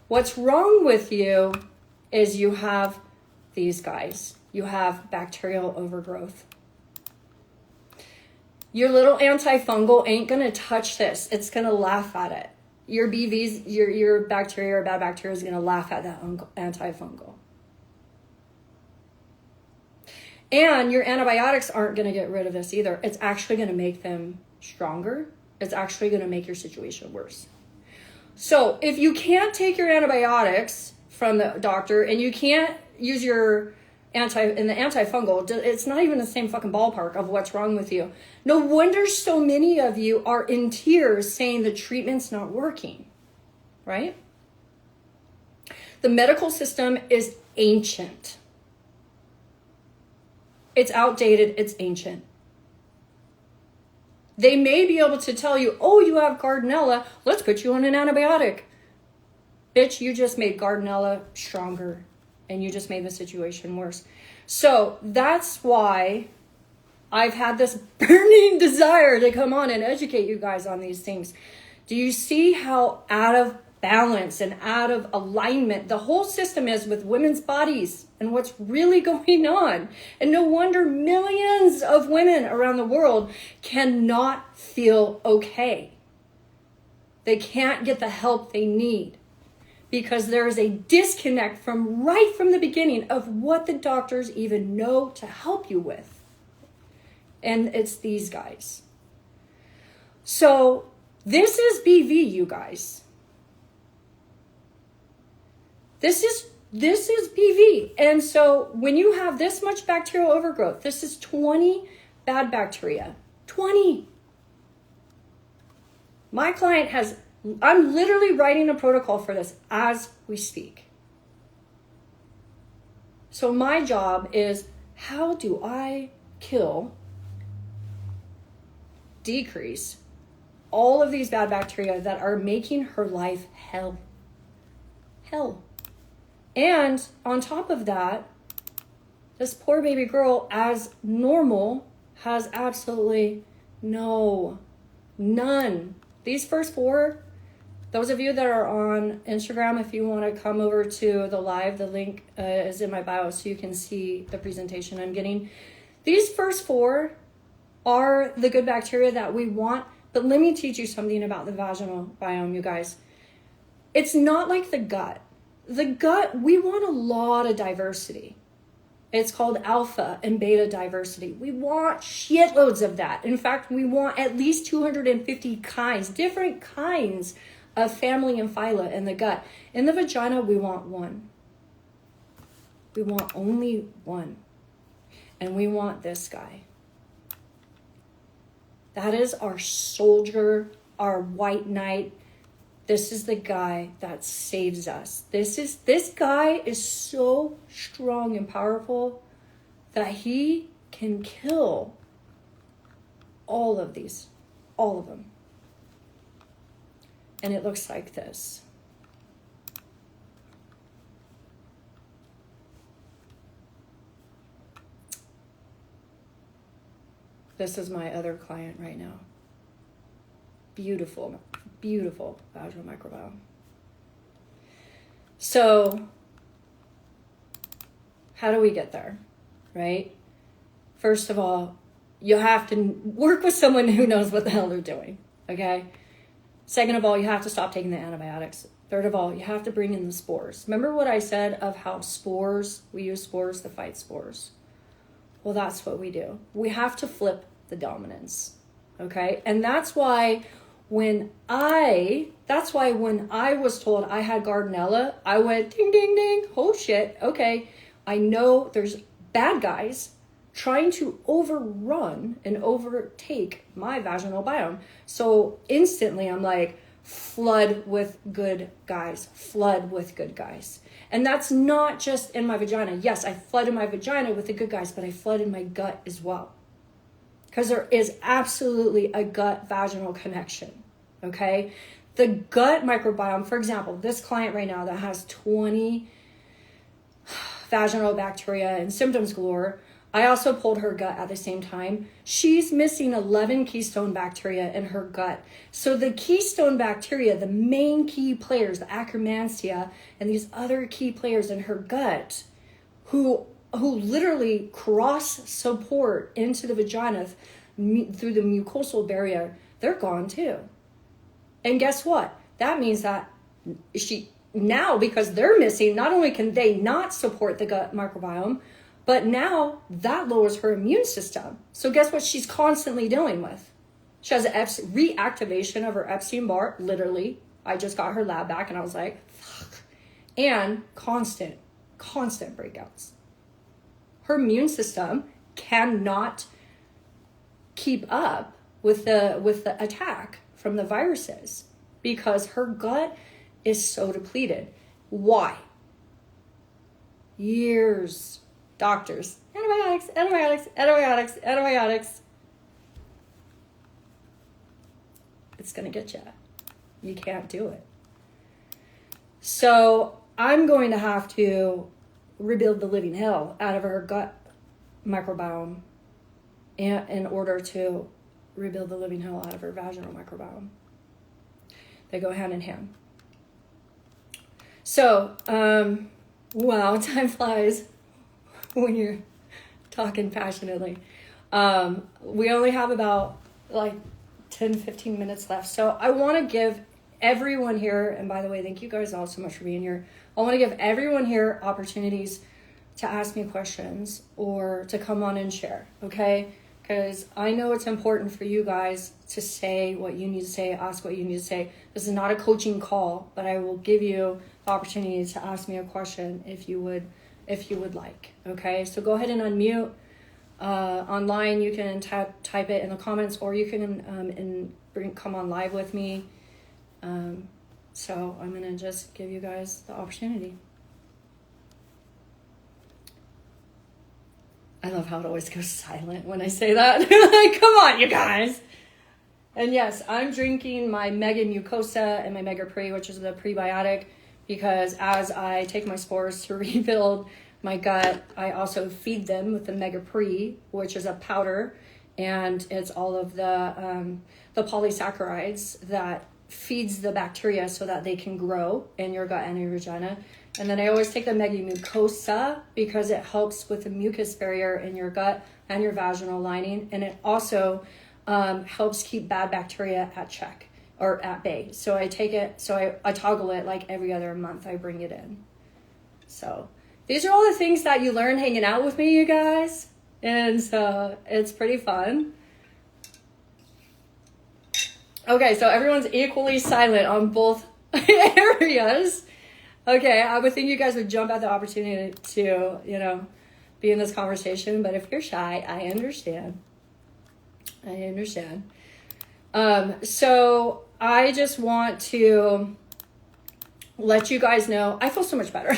What's wrong with you is you have these guys. You have bacterial overgrowth. Your little antifungal ain't going to touch this. It's going to laugh at it. Your BVs, your bacteria or bad bacteria is going to laugh at that antifungal. And your antibiotics aren't going to get rid of this either. It's actually going to make them stronger. It's actually going to make your situation worse. So if you can't take your antibiotics from the doctor and you can't use your antifungal, it's not even the same fucking ballpark of what's wrong with you. No wonder so many of you are in tears saying the treatment's not working, right? The medical system is ancient. It's outdated, it's ancient. They may be able to tell you, oh, you have Gardnerella, let's put you on an antibiotic. Bitch, you just made Gardnerella stronger, and you just made the situation worse. So that's why I've had this burning desire to come on and educate you guys on these things. Do you see how out of balance and out of alignment the whole system is with women's bodies and what's really going on? And no wonder millions of women around the world cannot feel okay. They can't get the help they need because there is a disconnect right from the beginning of what the doctors even know to help you with. And it's these guys. So this is BV, you guys. This is BV. And so when you have this much bacterial overgrowth, this is 20 bad bacteria. 20. My client I'm literally writing a protocol for this as we speak. So my job is, how do I decrease all of these bad bacteria that are making her life hell? And on top of that, this poor baby girl, as normal, has absolutely none. These first 4, those of you that are on Instagram, if you want to come over to the live, the link is in my bio so you can see the presentation I'm getting. These first 4 are the good bacteria that we want, but let me teach you something about the vaginal biome, you guys. It's not like the gut. The gut, we want a lot of diversity. It's called alpha and beta diversity. We want shitloads of that. In fact, we want at least 250 kinds, different kinds of family and phyla in the gut. In the vagina, we want 1. We want only 1. And we want this guy. That is our soldier, our white knight. This is the guy that saves us. This guy is so strong and powerful that he can kill all of them. And it looks like this. This is my other client right now. Beautiful vaginal microbiome. So, how do we get there, right? First of all, you have to work with someone who knows what the hell they're doing, okay? Second of all, you have to stop taking the antibiotics. Third of all, you have to bring in the spores. Remember what I said of how we use spores to fight spores? Well, that's what we do. We have to flip the dominance, okay? And that's why when I was told I had Gardnerella, I went ding, ding, ding. Oh shit. Okay. I know there's bad guys trying to overrun and overtake my vaginal biome. So instantly I'm like, flood with good guys. And that's not just in my vagina. Yes, I flooded my vagina with the good guys, but I flooded my gut as well. Because there is absolutely a gut-vaginal connection, okay? The gut microbiome, for example, this client right now that has 20 vaginal bacteria and symptoms galore, I also pulled her gut at the same time. She's missing 11 keystone bacteria in her gut. So the keystone bacteria, the main key players, the Akkermansia, and these other key players in her gut who literally cross support into the vagina through the mucosal barrier, they're gone too. And guess what? That means that now, because they're missing, not only can they not support the gut microbiome, but now that lowers her immune system. So guess what she's constantly dealing with? She has reactivation of her Epstein-Barr, literally. I just got her lab back and I was like, fuck. And constant breakouts. Her immune system cannot keep up with the attack from the viruses because her gut is so depleted. Why? Years. Doctors. Antibiotics. It's going to get you. You can't do it. So I'm going to have to rebuild the living hell out of her gut microbiome in order to rebuild the living hell out of her vaginal microbiome. They go hand in hand. So, wow, time flies when you're talking passionately. We only have about 10-15 minutes left. So I want to give everyone here, and by the way, thank you guys all so much for being here. I want to give everyone here opportunities to ask me questions or to come on and share, okay? Because I know it's important for you guys to say what you need to say, ask what you need to say. This is not a coaching call, but I will give you the opportunity to ask me a question if you would like, okay? So go ahead and unmute. Online, you can type it in the comments, or you can come on live with me. So I'm gonna just give you guys the opportunity. I love how it always goes silent when I say that. Like, come on, you guys. And yes, I'm drinking my Mega Mucosa and my Mega Pre, which is the prebiotic, because as I take my spores to rebuild my gut, I also feed them with the Mega Pre, which is a powder, and it's all of the polysaccharides that feeds the bacteria so that they can grow in your gut and your vagina. And then I always take the Mega Mucosa because it helps with the mucus barrier in your gut and your vaginal lining, and it also helps keep bad bacteria at check or at bay. So I take it, so I toggle it like every other month. I bring it in. So these are all the things that you learn hanging out with me, you guys, and so it's pretty fun. Okay, so everyone's equally silent on both areas. Okay, I would think you guys would jump at the opportunity to, be in this conversation. But if you're shy, I understand. So I just want to let you guys know, I feel so much better.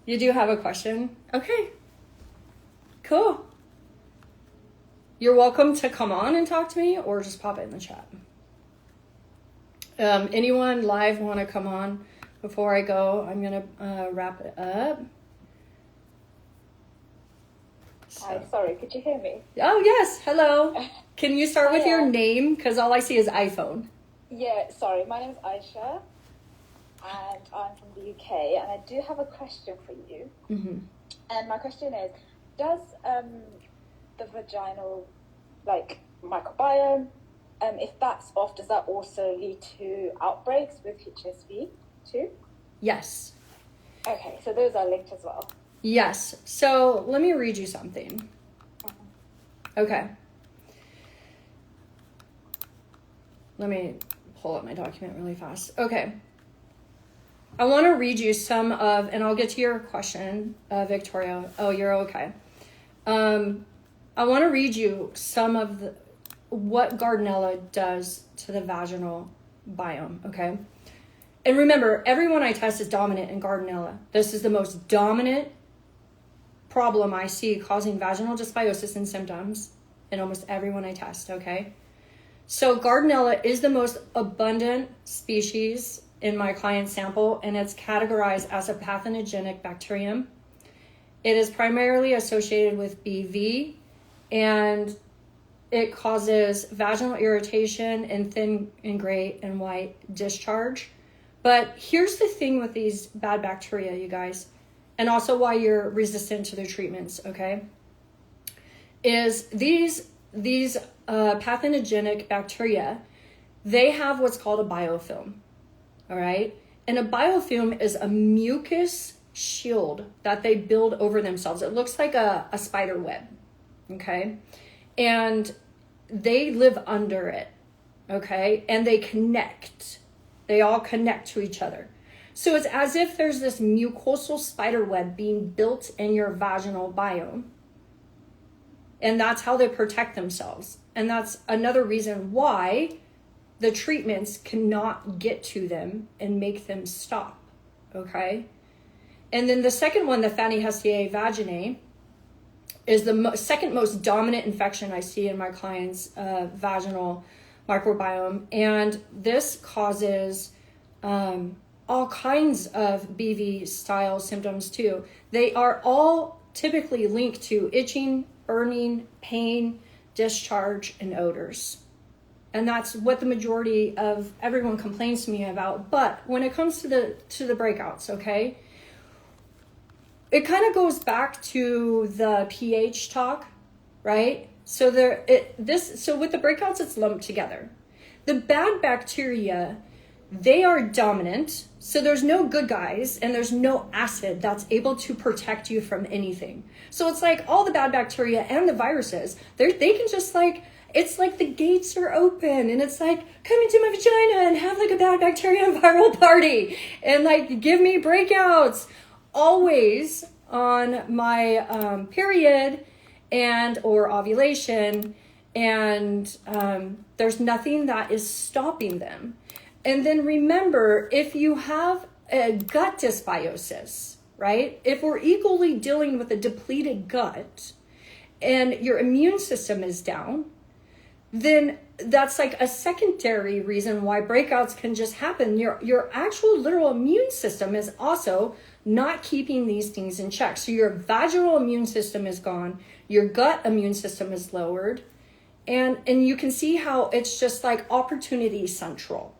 You do have a question? Okay, cool. You're welcome to come on and talk to me, or just pop it in the chat. Anyone live want to come on before I go? I'm going to wrap it up. Hi, sorry, could you hear me? Oh, yes. Hello. Can you start with your name? Because all I see is iPhone. Yeah, sorry. My name is Aisha, and I'm from the UK, and I do have a question for you. Mm-hmm. And my question is, does the vaginal, microbiome, if that's off, does that also lead to outbreaks with HSV too? Yes. Okay, so those are linked as well. Yes. So let me read you something. Mm-hmm. Okay. Let me pull up my document really fast. Okay. I want to read you some of, and I'll get to your question, Victoria. Oh, you're okay. I want to read you some of what Gardnerella does to the vaginal biome, okay? And remember, everyone I test is dominant in Gardnerella. This is the most dominant problem I see causing vaginal dysbiosis and symptoms in almost everyone I test, okay? So Gardnerella is the most abundant species in my client sample, and it's categorized as a pathogenic bacterium. It is primarily associated with BV, and it causes vaginal irritation and thin and gray and white discharge. But here's the thing with these bad bacteria, you guys, and also why you're resistant to their treatments, okay? Is these pathogenic bacteria, they have what's called a biofilm, all right? And a biofilm is a mucus shield that they build over themselves. It looks like a spider web, okay? And they live under it, okay? And they connect. They all connect to each other. So it's as if there's this mucosal spider web being built in your vaginal biome. And that's how they protect themselves. And that's another reason why the treatments cannot get to them and make them stop, okay? And then the second one, the Fanniehestia vaginae, is the second most dominant infection I see in my clients' vaginal microbiome. And this causes all kinds of BV style symptoms too. They are all typically linked to itching, burning, pain, discharge, and odors. And that's what the majority of everyone complains to me about. But when it comes to the breakouts, okay, it kind of goes back to the pH talk, right? So with the breakouts, it's lumped together. The bad bacteria they are dominant. So there's no good guys and there's no acid that's able to protect you from anything. So it's like all the bad bacteria and the viruses, they can just like, it's like the gates are open and it's like, come into my vagina and have like a bad bacteria and viral party and like give me breakouts always on my period and or ovulation. And there's nothing that is stopping them. And then remember, if you have a gut dysbiosis, right? If we're equally dealing with a depleted gut and your immune system is down, then that's like a secondary reason why breakouts can just happen. Your actual literal immune system is also not keeping these things in check. So your vaginal immune system is gone, your gut immune system is lowered, and you can see how it's just like opportunity central.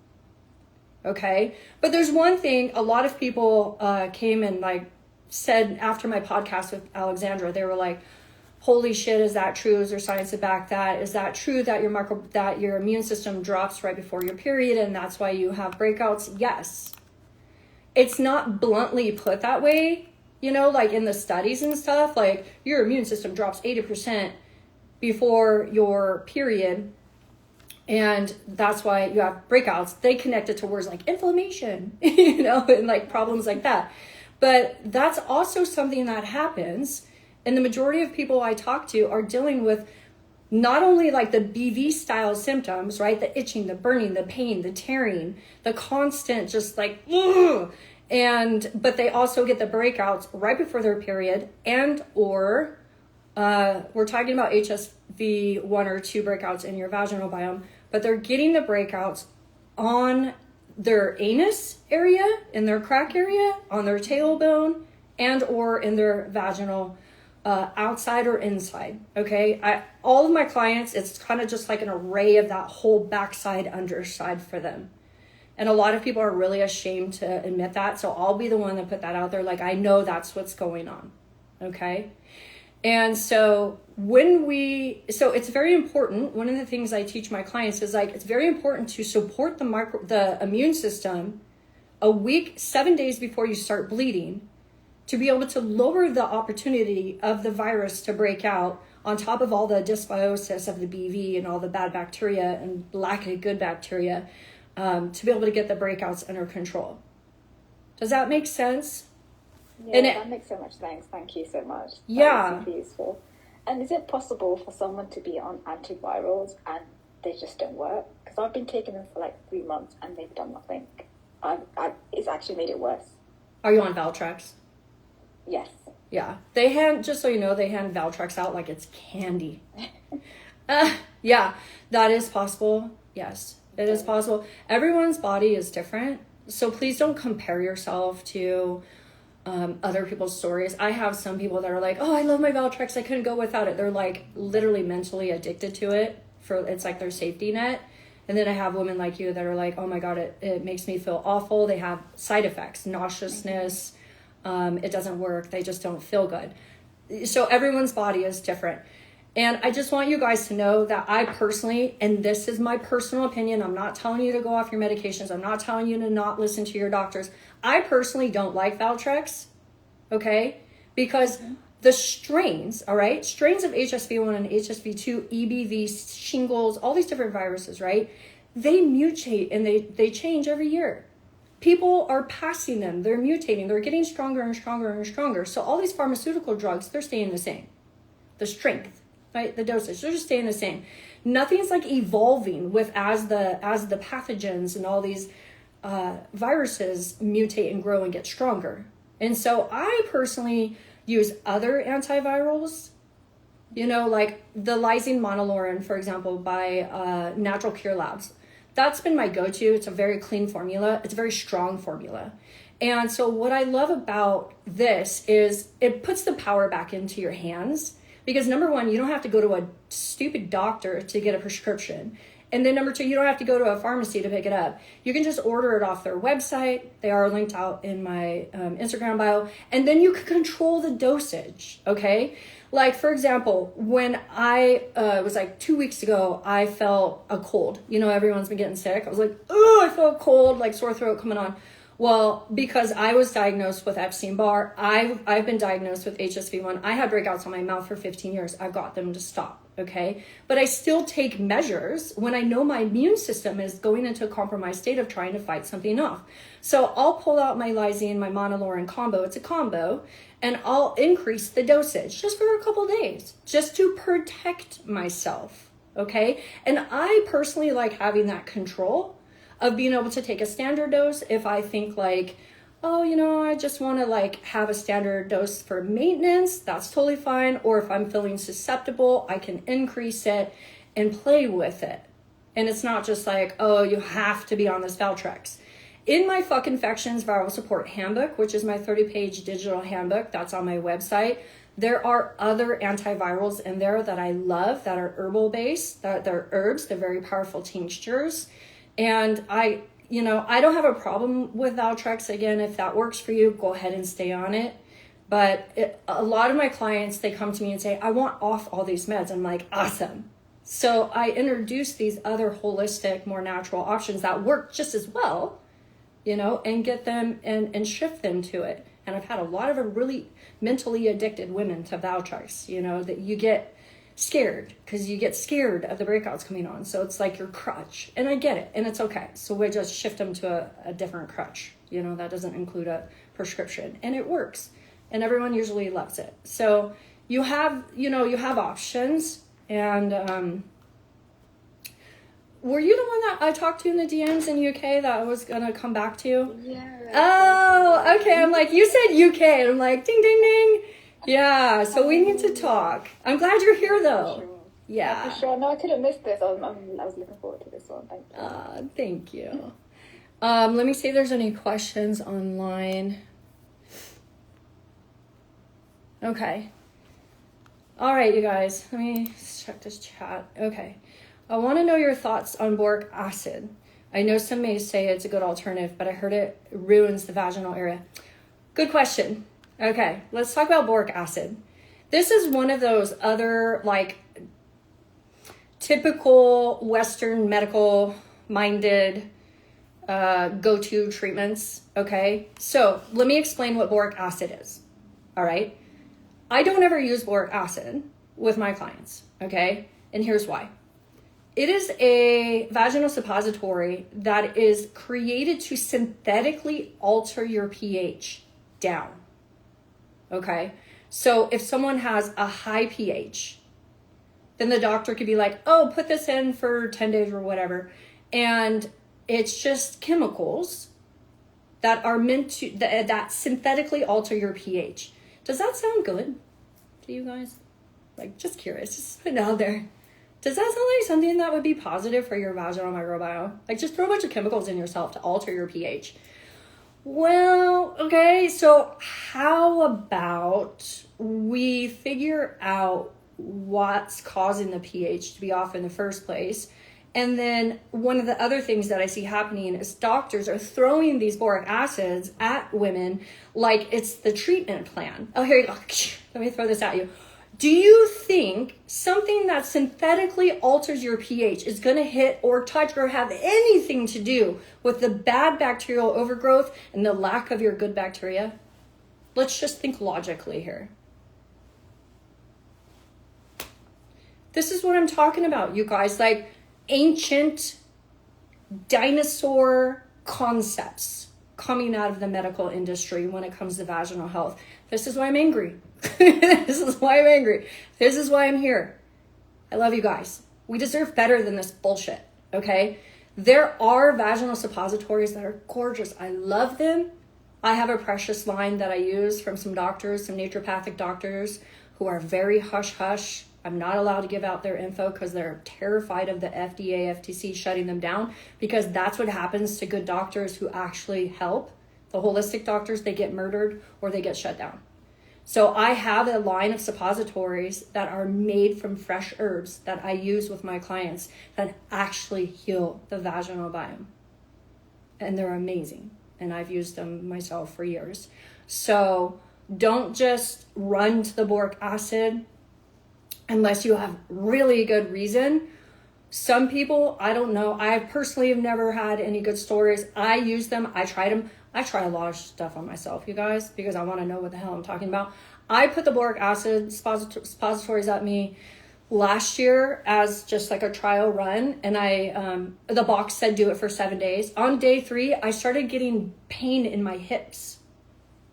Okay, but there's one thing, a lot of people came and like said after my podcast with Alexandra, they were like, holy shit, is that true? Is there science to back that? Is that true that your immune system drops right before your period and that's why you have breakouts? Yes. It's not bluntly put that way, you know, like in the studies and stuff, like your immune system drops 80% before your period and that's why you have breakouts. They connect it to words like inflammation, you know, and like problems like that. But that's also something that happens. And the majority of people I talk to are dealing with not only like the BV style symptoms, right? The itching, the burning, the pain, the tearing, the constant just like, ugh! But they also get the breakouts right before their period or we're talking about HSV 1 or 2 breakouts in your vaginal biome, but they're getting the breakouts on their anus area, in their crack area, on their tailbone, and or in their vaginal outside or inside. Okay, all of my clients, it's kind of just like an array of that whole backside, underside for them. And a lot of people are really ashamed to admit that. So I'll be the one that put that out there. Like, I know that's what's going on. Okay. And so so it's very important. One of the things I teach my clients is like, it's very important to support the immune system a week, 7 days before you start bleeding, to be able to lower the opportunity of the virus to break out on top of all the dysbiosis of the BV and all the bad bacteria and lack of good bacteria, to be able to get the breakouts under control. Does that make sense? Yeah, that makes so much sense. Thank you so much. Yeah. That was super useful. And is it possible for someone to be on antivirals and they just don't work? Because I've been taking them for like 3 months and they've done nothing. It's actually made it worse. Are you on Valtrex? Yes. Yeah. Just so you know, they hand Valtrex out like it's candy. Yeah, that is possible. Yes, it is possible. Everyone's body is different. So please don't compare yourself to other people's stories. I have some people that are like, oh, I love my Valtrex, I couldn't go without it. They're like literally mentally addicted to it. It's like their safety net. And then I have women like you that are like, oh my God, it makes me feel awful. They have side effects, nauseousness. It doesn't work. They just don't feel good. So everyone's body is different. And I just want you guys to know that I personally, and this is my personal opinion, I'm not telling you to go off your medications. I'm not telling you to not listen to your doctors. I personally don't like Valtrex, okay? Because the strains, all right? Strains of HSV1 and HSV2, EBV, shingles, all these different viruses, right? They mutate and they change every year. People are passing them. They're mutating. They're getting stronger and stronger and stronger. So all these pharmaceutical drugs, they're staying the same. The strength, right? The dosage, they're just staying the same. Nothing's like evolving with as the pathogens and all these viruses mutate and grow and get stronger. And so I personally use other antivirals, you know, like the lysine monolaurin, for example, by Natural Cure Labs. That's been my go-to. It's a very clean formula. It's a very strong formula. And so what I love about this is it puts the power back into your hands, because number one, you don't have to go to a stupid doctor to get a prescription. And then number two, you don't have to go to a pharmacy to pick it up. You can just order it off their website. They are linked out in my Instagram bio. And then you can control the dosage, okay? Like, for example, when I, it was like 2 weeks ago, I felt a cold. You know, everyone's been getting sick. I was like, oh, I felt cold, like sore throat coming on. Well, because I was diagnosed with Epstein-Barr, I've been diagnosed with HSV1. I had breakouts on my mouth for 15 years. I've got them to stop, okay? But I still take measures when I know my immune system is going into a compromised state of trying to fight something off. So I'll pull out my lysine, my monolaurin combo. It's a combo. And I'll increase the dosage just for a couple days, just to protect myself, okay? And I personally like having that control of being able to take a standard dose if I think like, oh, you know, I just want to like have a standard dose for maintenance, that's totally fine. Or if I'm feeling susceptible, I can increase it and play with it. And it's not just like, oh, you have to be on this Valtrex. In my Fuck Infections Viral Support Handbook, which is my 30-page digital handbook that's on my website, there are other antivirals in there that I love that are herbal based, that they're herbs, they're very powerful tinctures. And I don't have a problem with Valtrex. Again, if that works for you, go ahead and stay on it. But a lot of my clients, they come to me and say, I want off all these meds. I'm like, awesome. So I introduce these other holistic, more natural options that work just as well, you know, and get them and shift them to it. And I've had a lot of really mentally addicted women to Valtrex, you know, that you get scared because you get scared of the breakouts coming on. So it's like your crutch. And I get it. And it's okay. So we just shift them to a different crutch, you know, that doesn't include a prescription. And it works. And everyone usually loves it. So you have options. And were you the one that I talked to in the DMs in UK that I was going to come back to? Yeah. Oh, okay. I'm like, you said UK. And I'm like, ding, ding, ding. Yeah, so we need to talk. I'm glad you're here, though. Sure. Yeah. For sure. No, I couldn't miss this. I was looking forward to this one. Thank you. Thank you. Let me see if there's any questions online. Okay. All right, you guys. Let me check this chat. Okay. I want to know your thoughts on boric acid. I know some may say it's a good alternative, but I heard it ruins the vaginal area. Good question. Okay, let's talk about boric acid. This is one of those other like typical Western medical minded go-to treatments. Okay, so let me explain what boric acid is. All right, I don't ever use boric acid with my clients. Okay, and here's why. It is a vaginal suppository that is created to synthetically alter your pH down. Okay, so if someone has a high pH, then the doctor could be like, oh, put this in for 10 days or whatever. And it's just chemicals that are meant to, that synthetically alter your pH. Does that sound good to you guys? Like, just curious, just put it out there. Does that sound like something that would be positive for your vaginal microbiome? Like, just throw a bunch of chemicals in yourself to alter your pH. Well, okay, so how about we figure out what's causing the pH to be off in the first place? And then one of the other things that I see happening is doctors are throwing these boric acids at women like it's the treatment plan. Oh, here you go. Let me throw this at you. Do you think something that synthetically alters your pH is going to hit or touch or have anything to do with the bad bacterial overgrowth and the lack of your good bacteria? Let's just think logically here. This is what I'm talking about, you guys. Like ancient dinosaur concepts coming out of the medical industry when it comes to vaginal health. This is why I'm angry. This is why I'm angry. This is why I'm here. I love you guys. We deserve better than this bullshit, okay? There are vaginal suppositories that are gorgeous. I love them. I have a precious line that I use from some doctors, some naturopathic doctors who are very hush-hush. I'm not allowed to give out their info because they're terrified of the FDA, FTC shutting them down, because that's what happens to good doctors who actually help. The holistic doctors, they get murdered or they get shut down. So I have a line of suppositories that are made from fresh herbs that I use with my clients that actually heal the vaginal biome. And they're amazing. And I've used them myself for years. So don't just run to the boric acid unless you have really good reason. Some people, I don't know. I personally have never had any good stories. I use them. I tried them. I try a lot of stuff on myself, you guys, because I want to know what the hell I'm talking about. I put the boric acid suppositories at me last year as just like a trial run. And the box said do it for 7 days. On day 3, I started getting pain in my hips,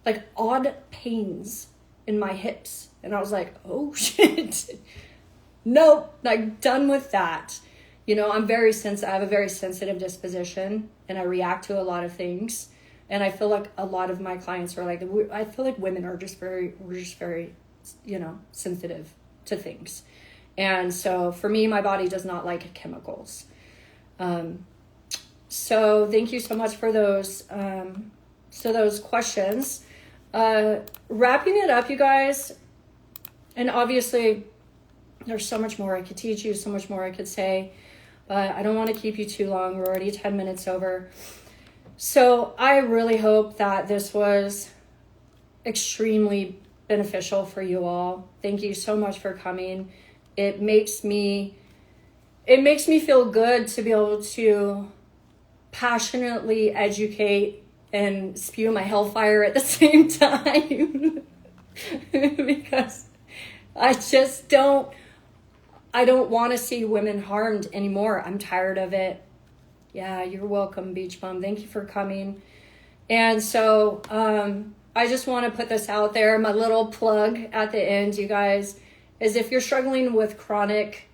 like odd pains in my hips. And I was like, oh shit, nope, like done with that. You know, I'm very sensitive. I have a very sensitive disposition and I react to a lot of things. And I feel like a lot of my clients are like, I feel like women are we're just very, you know, sensitive to things. And so for me, my body does not like chemicals. So thank you so much for those questions. Wrapping it up, you guys, and obviously there's so much more I could teach you, so much more I could say, but I don't want to keep you too long. We're already 10 minutes over. So I really hope that this was extremely beneficial for you all. Thank you so much for coming. It makes me feel good to be able to passionately educate and spew my hellfire at the same time. Because I don't want to see women harmed anymore. I'm tired of it. Yeah, you're welcome, Beach Bum. Thank you for coming. And so I just want to put this out there. My little plug at the end, you guys, is if you're struggling with chronic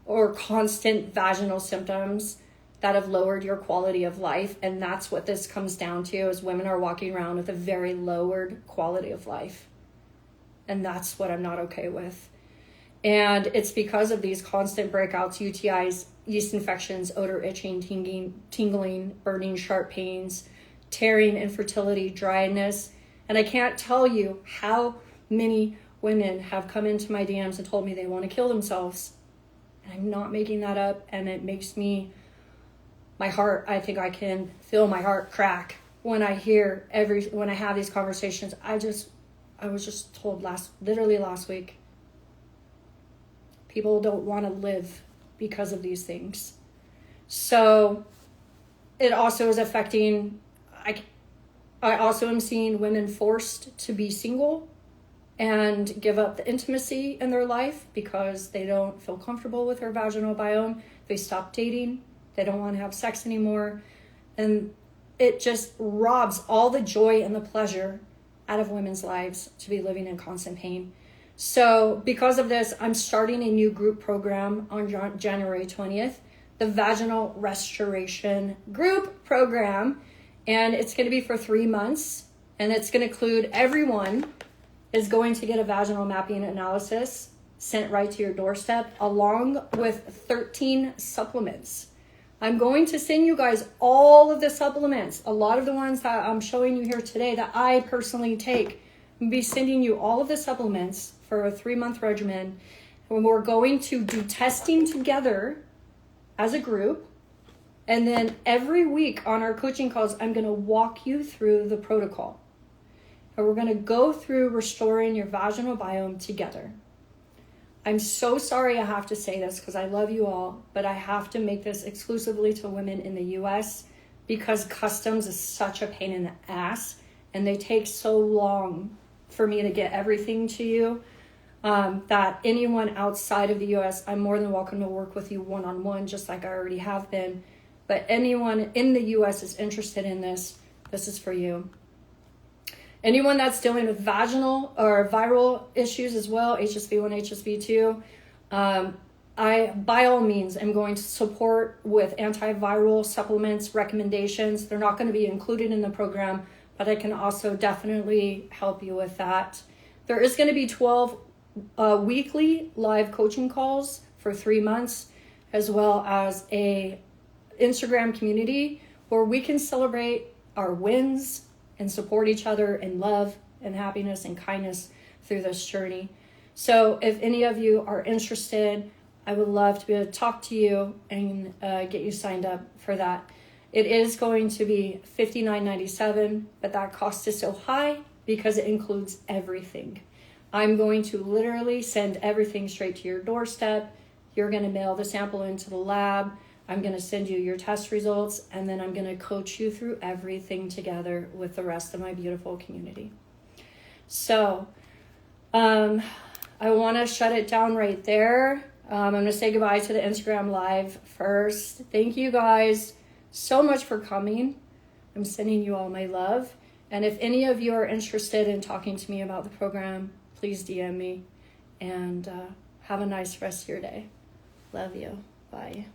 or constant vaginal symptoms that have lowered your quality of life, and that's what this comes down to, is women are walking around with a very lowered quality of life. And that's what I'm not okay with. And it's because of these constant breakouts, UTIs, yeast infections, odor, itching, tingling, burning, sharp pains, tearing, infertility, dryness. And I can't tell you how many women have come into my DMs and told me they want to kill themselves. And I'm not making that up. And it makes me, my heart, I think I can feel my heart crack when I hear when I have these conversations. I was just told literally last week, people don't want to live because of these things. So it also is affecting, I also am seeing women forced to be single and give up the intimacy in their life because they don't feel comfortable with their vaginal biome. They stop dating. They don't want to have sex anymore. And it just robs all the joy and the pleasure out of women's lives to be living in constant pain. So because of this, I'm starting a new group program on January 20th, the Vaginal Restoration Group Program. And it's going to be for 3 months. And it's going to include everyone is going to get a vaginal mapping analysis sent right to your doorstep, along with 13 supplements. I'm going to send you guys all of the supplements, a lot of the ones that I'm showing you here today that I personally take. I'll be sending you all of the supplements for a 3-month regimen. And we're going to do testing together as a group. And then every week on our coaching calls, I'm going to walk you through the protocol. And we're going to go through restoring your vaginal biome together. I'm so sorry I have to say this because I love you all, but I have to make this exclusively to women in the US because customs is such a pain in the ass and they take so long for me to get everything to you that anyone outside of the US, I'm more than welcome to work with you one-on-one, just like I already have been. But anyone in the US is interested in this, this is for you. Anyone that's dealing with vaginal or viral issues as well, HSV1, HSV2, I, by all means, am going to support with antiviral supplements, recommendations. They're not going to be included in the program, but I can also definitely help you with that. There is going to be 12 weekly live coaching calls for 3 months, as well as a Instagram community where we can celebrate our wins and support each other in love and happiness and kindness through this journey. So if any of you are interested, I would love to be able to talk to you and get you signed up for that. It is going to be $59.97, but that cost is so high because it includes everything. I'm going to literally send everything straight to your doorstep. You're going to mail the sample into the lab. I'm going to send you your test results, and then I'm going to coach you through everything together with the rest of my beautiful community. So I want to shut it down right there. I'm going to say goodbye to the Instagram live first. Thank you guys so much for coming. I'm sending you all my love. And if any of you are interested in talking to me about the program, please DM me, and have a nice rest of your day. Love you. Bye.